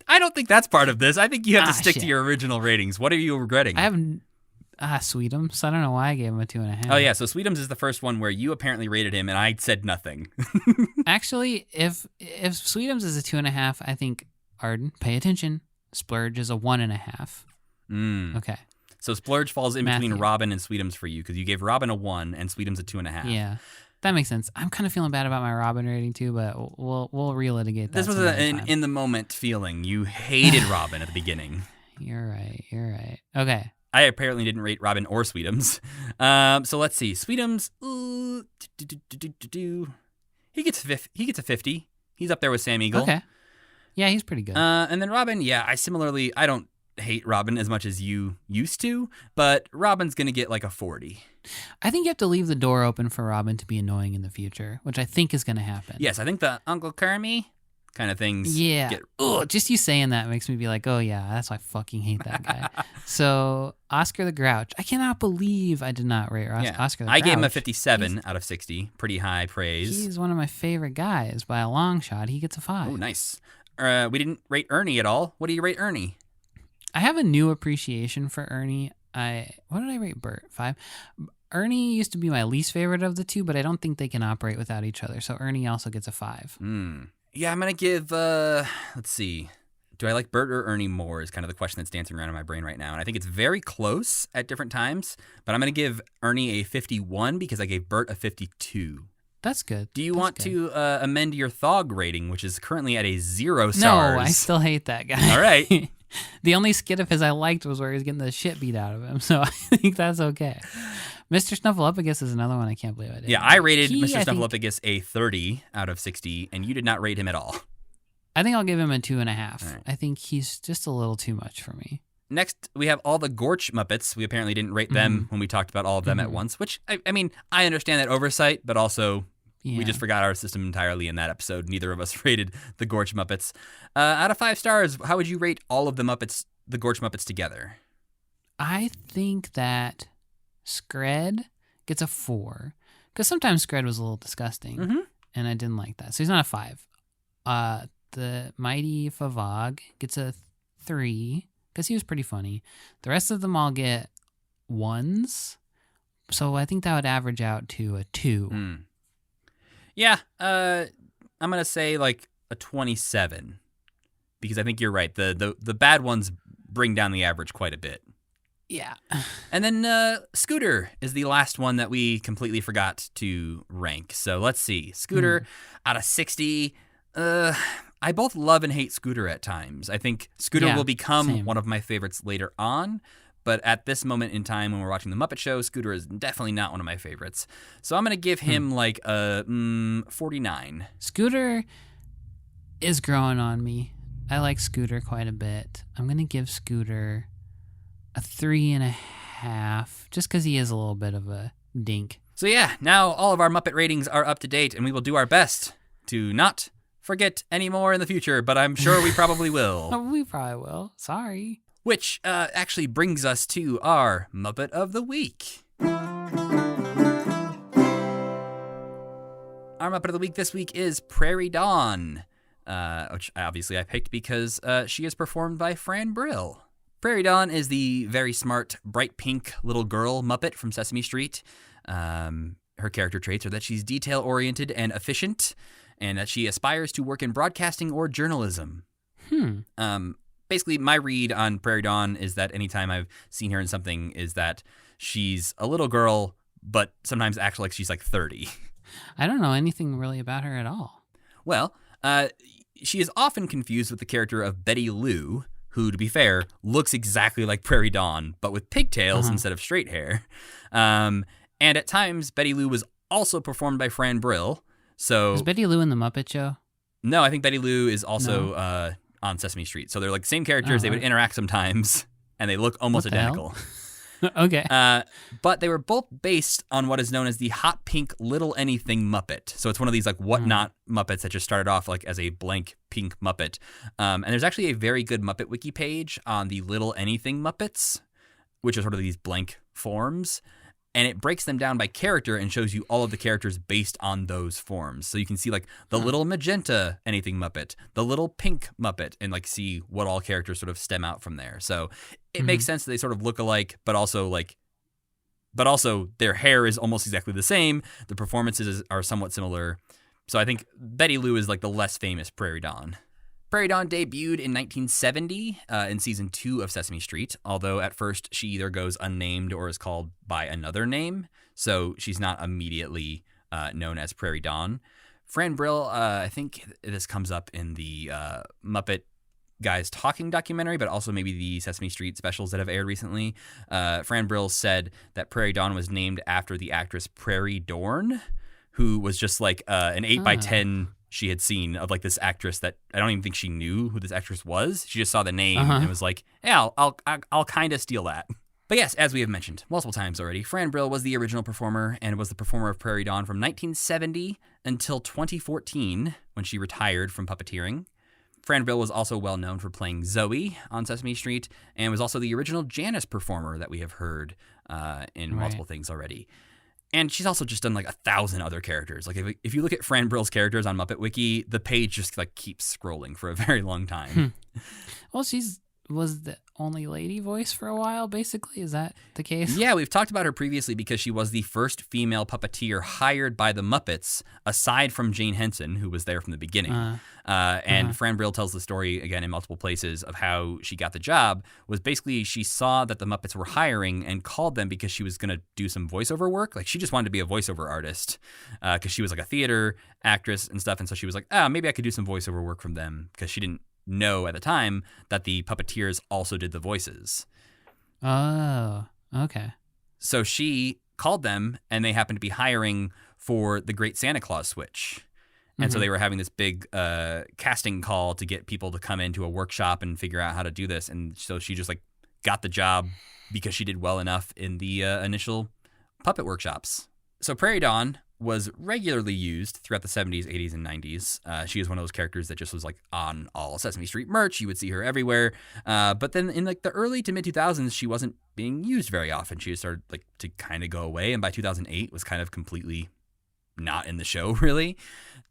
I don't think that's part of this. I think you have to stick shit. to your original ratings. What are you regretting? I have Sweetums. I don't know why I gave him a 2.5. Oh, yeah. So Sweetums is the first one where you apparently rated him and I said nothing. Actually, if Sweetums is a 2.5, I think, Arden, pay attention. Splurge is a 1.5. Okay. So Splurge falls in between Matthew. Robin and Sweetums for you because you gave Robin a 1 and Sweetums a 2.5. Yeah. That makes sense. I'm kind of feeling bad about my Robin rating too, but we'll relitigate that. This was an in the moment feeling. You hated Robin at the beginning. You're right. Okay. I apparently didn't rate Robin or Sweetums. So let's see. Sweetums, he gets a 50. He's up there with Sam Eagle. Okay. Yeah, he's pretty good. And then Robin, I similarly, I don't hate Robin as much as you used to, but Robin's going to get like a 40. I think you have to leave the door open for Robin to be annoying in the future, which I think is going to happen. Yes, I think the Uncle Kermie kind of things. Yeah. Get... Just you saying that makes me be like, oh yeah, that's why I fucking hate that guy. So Oscar the Grouch. I cannot believe I did not rate Oscar the Grouch. I gave him a 57 out of 60. Pretty high praise. He's one of my favorite guys by a long shot. He gets a 5. Oh, nice. We didn't rate Ernie at all. What do you rate Ernie? I have a new appreciation for Ernie. What did I rate Bert? 5? Ernie used to be my least favorite of the two, but I don't think they can operate without each other. So Ernie also gets a 5. Yeah, I'm going to give, let's see. Do I like Bert or Ernie more is kind of the question that's dancing around in my brain right now. And I think it's very close at different times, but I'm going to give Ernie a 51 because I gave Bert a 52. That's good. Do you want to amend your Thog rating, which is currently at a 0 stars? No, I still hate that guy. All right. The only skit of his I liked was where he was getting the shit beat out of him, so I think that's okay. Mr. Snuffleupagus is another one I can't believe I did. Yeah, I rated Mr. Snuffleupagus a 30 out of 60, and you did not rate him at all. I think I'll give him a 2.5. Right. I think he's just a little too much for me. Next, we have all the Gorch Muppets. We apparently didn't rate them when we talked about all of them at once, which, I mean, I understand that oversight, but also... Yeah. We just forgot our system entirely in that episode. Neither of us rated the Gorch Muppets. Out of 5 stars, how would you rate all of the Gorch Muppets together? I think that Scred gets a 4. Because sometimes Scred was a little disgusting, and I didn't like that. So he's not a 5. The Mighty Favog gets a 3, because he was pretty funny. The rest of them all get 1s. So I think that would average out to a 2. Yeah, I'm going to say like a 27 because I think you're right. The bad ones bring down the average quite a bit. Yeah. And then Scooter is the last one that we completely forgot to rank. So let's see. Scooter out of 60. I both love and hate Scooter at times. I think Scooter will become one of my favorites later on. But at this moment in time when we're watching The Muppet Show, Scooter is definitely not one of my favorites. So I'm going to give him like a 49. Scooter is growing on me. I like Scooter quite a bit. I'm going to give Scooter a 3.5 just because he is a little bit of a dink. So yeah, now all of our Muppet ratings are up to date and we will do our best to not forget any more in the future, but I'm sure we probably will. We probably will. Sorry. Which actually brings us to our Muppet of the Week. Our Muppet of the Week this week is Prairie Dawn, which obviously I picked because she is performed by Fran Brill. Prairie Dawn is the very smart, bright pink little girl Muppet from Sesame Street. Her character traits are that she's detail-oriented and efficient, and that she aspires to work in broadcasting or journalism. Basically, my read on Prairie Dawn is that anytime I've seen her in something is that she's a little girl, but sometimes acts like she's like 30. I don't know anything really about her at all. Well, she is often confused with the character of Betty Lou, who, to be fair, looks exactly like Prairie Dawn, but with pigtails instead of straight hair. And at times, Betty Lou was also performed by Fran Brill. So is Betty Lou in The Muppet Show? No, I think Betty Lou is also... on Sesame Street. So they're like the same characters. They would interact sometimes, and they look almost identical. Okay. But they were both based on what is known as the Hot Pink Little Anything Muppet. So it's one of these like whatnot Muppets that just started off like as a blank pink Muppet. And there's actually a very good Muppet Wiki page on the Little Anything Muppets, which are sort of these blank forms. And it breaks them down by character and shows you all of the characters based on those forms. So you can see like the little magenta anything Muppet, the little pink Muppet, and like see what all characters sort of stem out from there. So it makes sense that they sort of look alike, but also their hair is almost exactly the same. The performances are somewhat similar. So I think Betty Lou is like the less famous Prairie Dawn. Prairie Dawn debuted in 1970 in season 2 of Sesame Street, although at first she either goes unnamed or is called by another name, so she's not immediately known as Prairie Dawn. Fran Brill, I think this comes up in the Muppet Guys Talking documentary, but also maybe the Sesame Street specials that have aired recently. Fran Brill said that Prairie Dawn was named after the actress Prairie Dorn, who was just like an 8x10 she had seen of like this actress that I don't even think she knew who this actress was. She just saw the name and was like, yeah, I'll kind of steal that. But yes, as we have mentioned multiple times already, Fran Brill was the original performer and was the performer of Prairie Dawn from 1970 until 2014 when she retired from puppeteering. Fran Brill was also well known for playing Zoe on Sesame Street and was also the original Janice performer that we have heard in multiple things already. And she's also just done like 1,000 other characters. Like if you look at Fran Brill's characters on Muppet Wiki, the page just like keeps scrolling for a very long time. Well, was the only lady voice for a while, basically. Is that the case? Yeah, we've talked about her previously because she was the first female puppeteer hired by the Muppets, aside from Jane Henson, who was there from the beginning. Fran Brill tells the story, again, in multiple places of how she got the job. Was basically she saw that the Muppets were hiring and called them because she was going to do some voiceover work. Like, she just wanted to be a voiceover artist because she was like a theater actress and stuff. And so she was like, maybe I could do some voiceover work from them, because she didn't know at the time that the puppeteers also did the voices. Oh, okay. So she called them, and they happened to be hiring for the Great Santa Claus Switch. And so they were having this big casting call to get people to come into a workshop and figure out how to do this. And so she just like got the job because she did well enough in the initial puppet workshops. So Prairie Dawn was regularly used throughout the 70s, 80s, and 90s. She is one of those characters that just was like on all Sesame Street merch. You would see her everywhere. But then in like the early to mid 2000s, she wasn't being used very often. She started like to kind of go away. And by 2008 was kind of completely not in the show, really.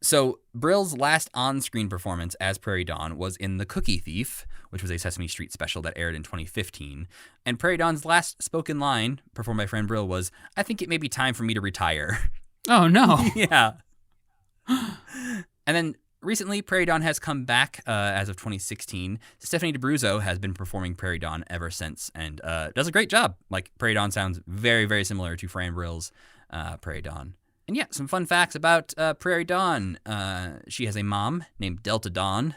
So Brill's last on-screen performance as Prairie Dawn was in The Cookie Thief, which was a Sesame Street special that aired in 2015. And Prairie Dawn's last spoken line, performed by Fran Brill, was, "I think it may be time for me to retire." Oh, no. Yeah. And then recently, Prairie Dawn has come back as of 2016. Stephanie DeBruzzo has been performing Prairie Dawn ever since and does a great job. Like, Prairie Dawn sounds very, very similar to Fran Brill's Prairie Dawn. And yeah, some fun facts about Prairie Dawn. She has a mom named Delta Dawn,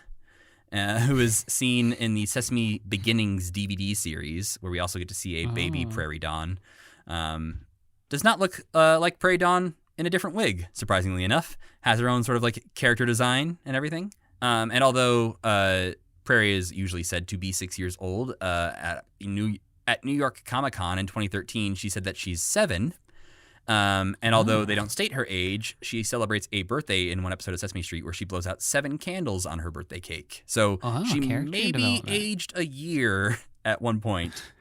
who is seen in the Sesame Beginnings DVD series, where we also get to see a baby Prairie Dawn. Does not look like Prairie Dawn in a different wig, surprisingly enough. Has her own sort of like character design and everything. And although Prairie is usually said to be 6 years old, at New York Comic Con in 2013, she said that she's 7. And although they don't state her age, she celebrates a birthday in one episode of Sesame Street where she blows out 7 candles on her birthday cake. So she maybe aged a year at one point.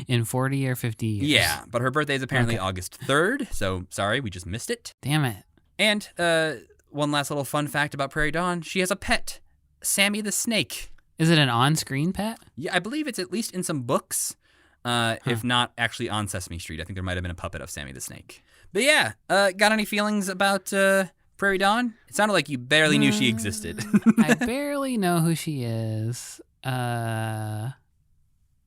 In 40 or 50 years. Yeah, but her birthday is apparently August 3rd, so sorry, we just missed it. Damn it. And one last little fun fact about Prairie Dawn, she has a pet, Sammy the Snake. Is it an on-screen pet? Yeah, I believe it's at least in some books, if not actually on Sesame Street. I think there might have been a puppet of Sammy the Snake. But yeah, got any feelings about Prairie Dawn? It sounded like you barely knew she existed. I barely know who she is.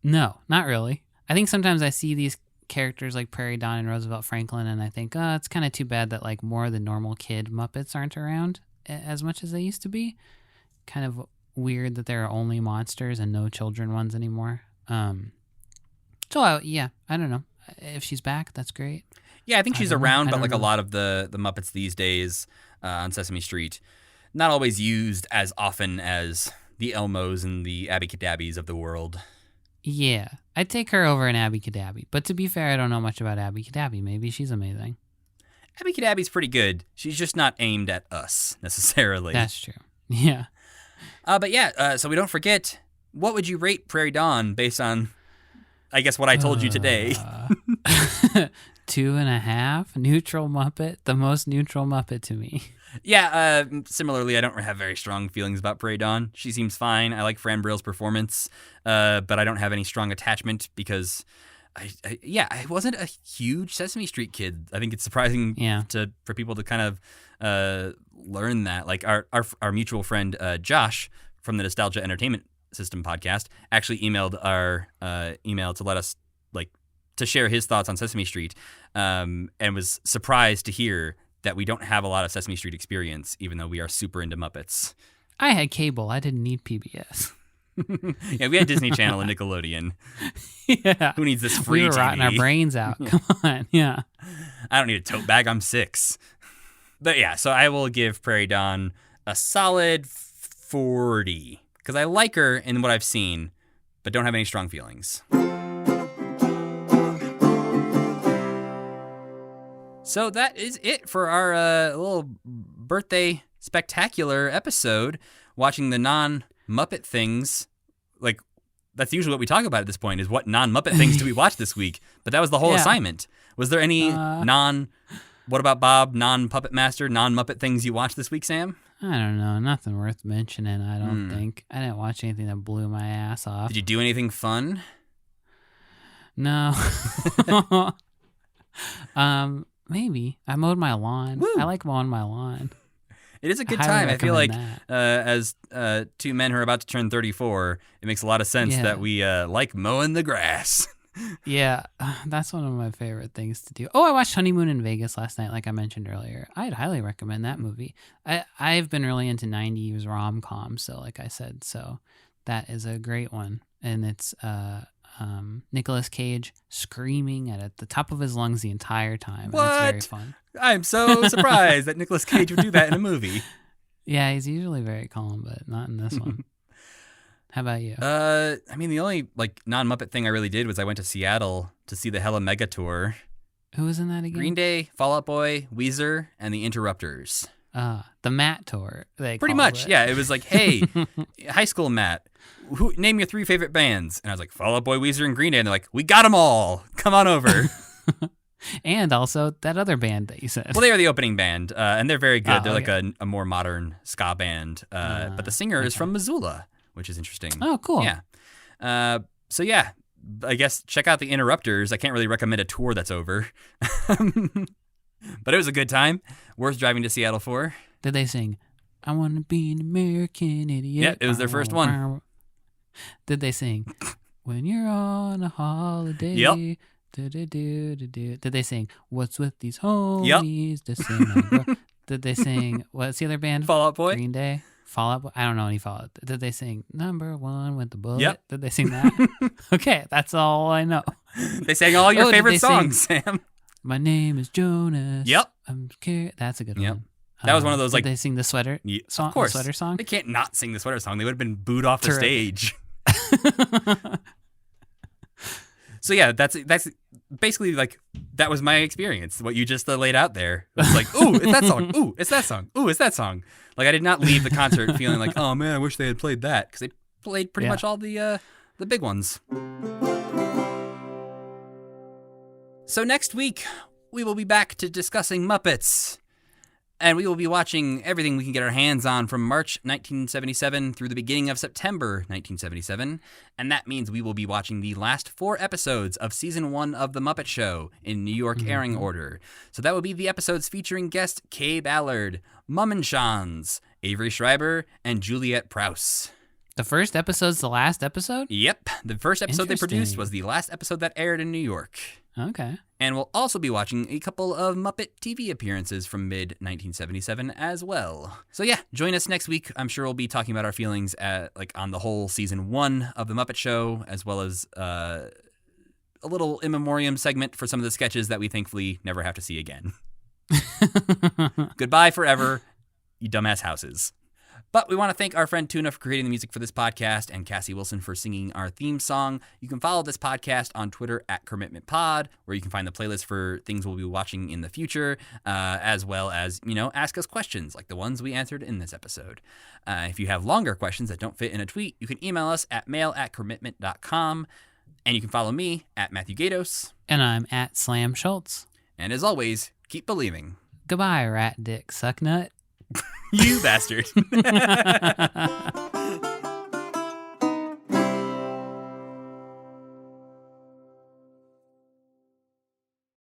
No, not really. I think sometimes I see these characters like Prairie Dawn and Roosevelt Franklin, and I think, it's kind of too bad that like more of the normal kid Muppets aren't around as much as they used to be. Kind of weird that there are only monsters and no children ones anymore. I don't know. If she's back, that's great. Yeah, I think she's around, but like a lot of the Muppets these days on Sesame Street, not always used as often as the Elmos and the Abby Cadabbys of the world. Yeah, I'd take her over an Abby Cadabby. But to be fair, I don't know much about Abby Cadabby. Maybe she's amazing. Abby Cadabby's pretty good. She's just not aimed at us, necessarily. That's true. Yeah. But yeah, so we don't forget, what would you rate Prairie Dawn based on, I guess, what I told you today? 2.5. Neutral Muppet. The most neutral Muppet to me. Yeah, similarly, I don't have very strong feelings about Prairie Dawn. She seems fine. I like Fran Brill's performance, but I don't have any strong attachment because, I wasn't a huge Sesame Street kid. I think it's surprising for people to kind of learn that. Like our mutual friend Josh from the Nostalgia Entertainment System podcast actually emailed our email to let us to share his thoughts on Sesame Street, and was surprised to hear that we don't have a lot of Sesame Street experience, even though we are super into Muppets. I had cable. I didn't need PBS. Yeah, we had Disney Channel and Nickelodeon. Yeah. Who needs this free We were TV? rotting our brains out. Come on. Yeah. I don't need a tote bag. I'm 6. But yeah, so I will give Prairie Dawn a solid 40 because I like her in what I've seen, but don't have any strong feelings. So that is it for our little birthday spectacular episode, watching the non-Muppet things. Like, that's usually what we talk about at this point, is what non-Muppet things do we watch this week. But that was the whole assignment. Was there any What About Bob, non-Puppet Master, non-Muppet things you watched this week, Sam? I don't know. Nothing worth mentioning, I don't think. I didn't watch anything that blew my ass off. Did you do anything fun? No. Maybe. I mowed my lawn. Woo. I like mowing my lawn. It is a good I time. highly I feel like recommend as two men who are about to turn 34, it makes a lot of sense that we like mowing the grass. Yeah, that's one of my favorite things to do. Oh, I watched Honeymoon in Vegas last night, like I mentioned earlier. I'd highly recommend that movie. I've been really into 90s rom-coms, so like I said, so that is a great one. And it's Nicolas Cage screaming at the top of his lungs the entire time. What? And it's very fun. I'm so surprised that Nicolas Cage would do that in a movie. Yeah, he's usually very calm, but not in this one. How about you? I mean, the only like non-Muppet thing I really did was I went to Seattle to see the Hella Mega Tour. Who was in that again? Green Day, Fall Out Boy, Weezer, and the Interrupters. The Matt Tour. Pretty much, yeah. It was like, hey, high school Matt, name your 3 favorite bands. And I was like, Fall Out Boy, Weezer, and Green Day. And they're like, we got them all. Come on over. And also that other band that you said. Well, they are the opening band, and they're very good. Oh, they're okay. like a more modern ska band. But the singer is from Missoula, which is interesting. Oh, cool. Yeah. So, yeah, I guess check out the Interrupters. I can't really recommend a tour that's over. But it was a good time. Worth driving to Seattle for. Did they sing, I Want to Be an American Idiot? Yeah, it was their first one. Did they sing, When You're on a Holiday? Yep. Did they sing, What's with these homies? Yep. Did they sing, what's the other band? Fall Out Boy? Green Day? Fall Out Boy? I don't know any Fall Out. Did they sing Number One with the Bullet? Yep. Did they sing that? Okay, that's all I know. They sang all your favorite songs, sing, Sam. My name is Jonas. Yep. I'm scared. That's a good Yep. one. That was one of those, like... Did they sing the sweater song? Of course. The sweater song? They can't not sing the sweater song. They would have been booed off the stage. So yeah, that's basically like, that was my experience. What you just laid out there. It was like, ooh, it's that song. Ooh, it's that song. Ooh, it's that song. Like, I did not leave the concert feeling like, oh man, I wish they had played that. Because they played pretty much all the big ones. So next week, we will be back to discussing Muppets. And we will be watching everything we can get our hands on from March 1977 through the beginning of September 1977. And that means we will be watching the last 4 episodes of Season 1 of The Muppet Show in New York airing order. So that will be the episodes featuring guest Kay Ballard, Mummenschans, Avery Schreiber, and Juliette Prowse. The first episode's the last episode? Yep. The first episode they produced Interesting. was the last episode that aired in New York. Okay. And we'll also be watching a couple of Muppet TV appearances from mid-1977 as well. So yeah, join us next week. I'm sure we'll be talking about our feelings on the whole Season 1 of The Muppet Show, as well as a little in memoriam segment for some of the sketches that we thankfully never have to see again. Goodbye forever, you dumbass houses. But we want to thank our friend Tuna for creating the music for this podcast and Cassie Wilson for singing our theme song. You can follow this podcast on Twitter @CommitmentPod, where you can find the playlist for things we'll be watching in the future, as well as, ask us questions like the ones we answered in this episode. If you have longer questions that don't fit in a tweet, you can email us at mail@commitment.com. And you can follow me @Matthew Gatos. And I'm @Slam Schultz. And as always, keep believing. Goodbye, rat dick sucknut. You bastard.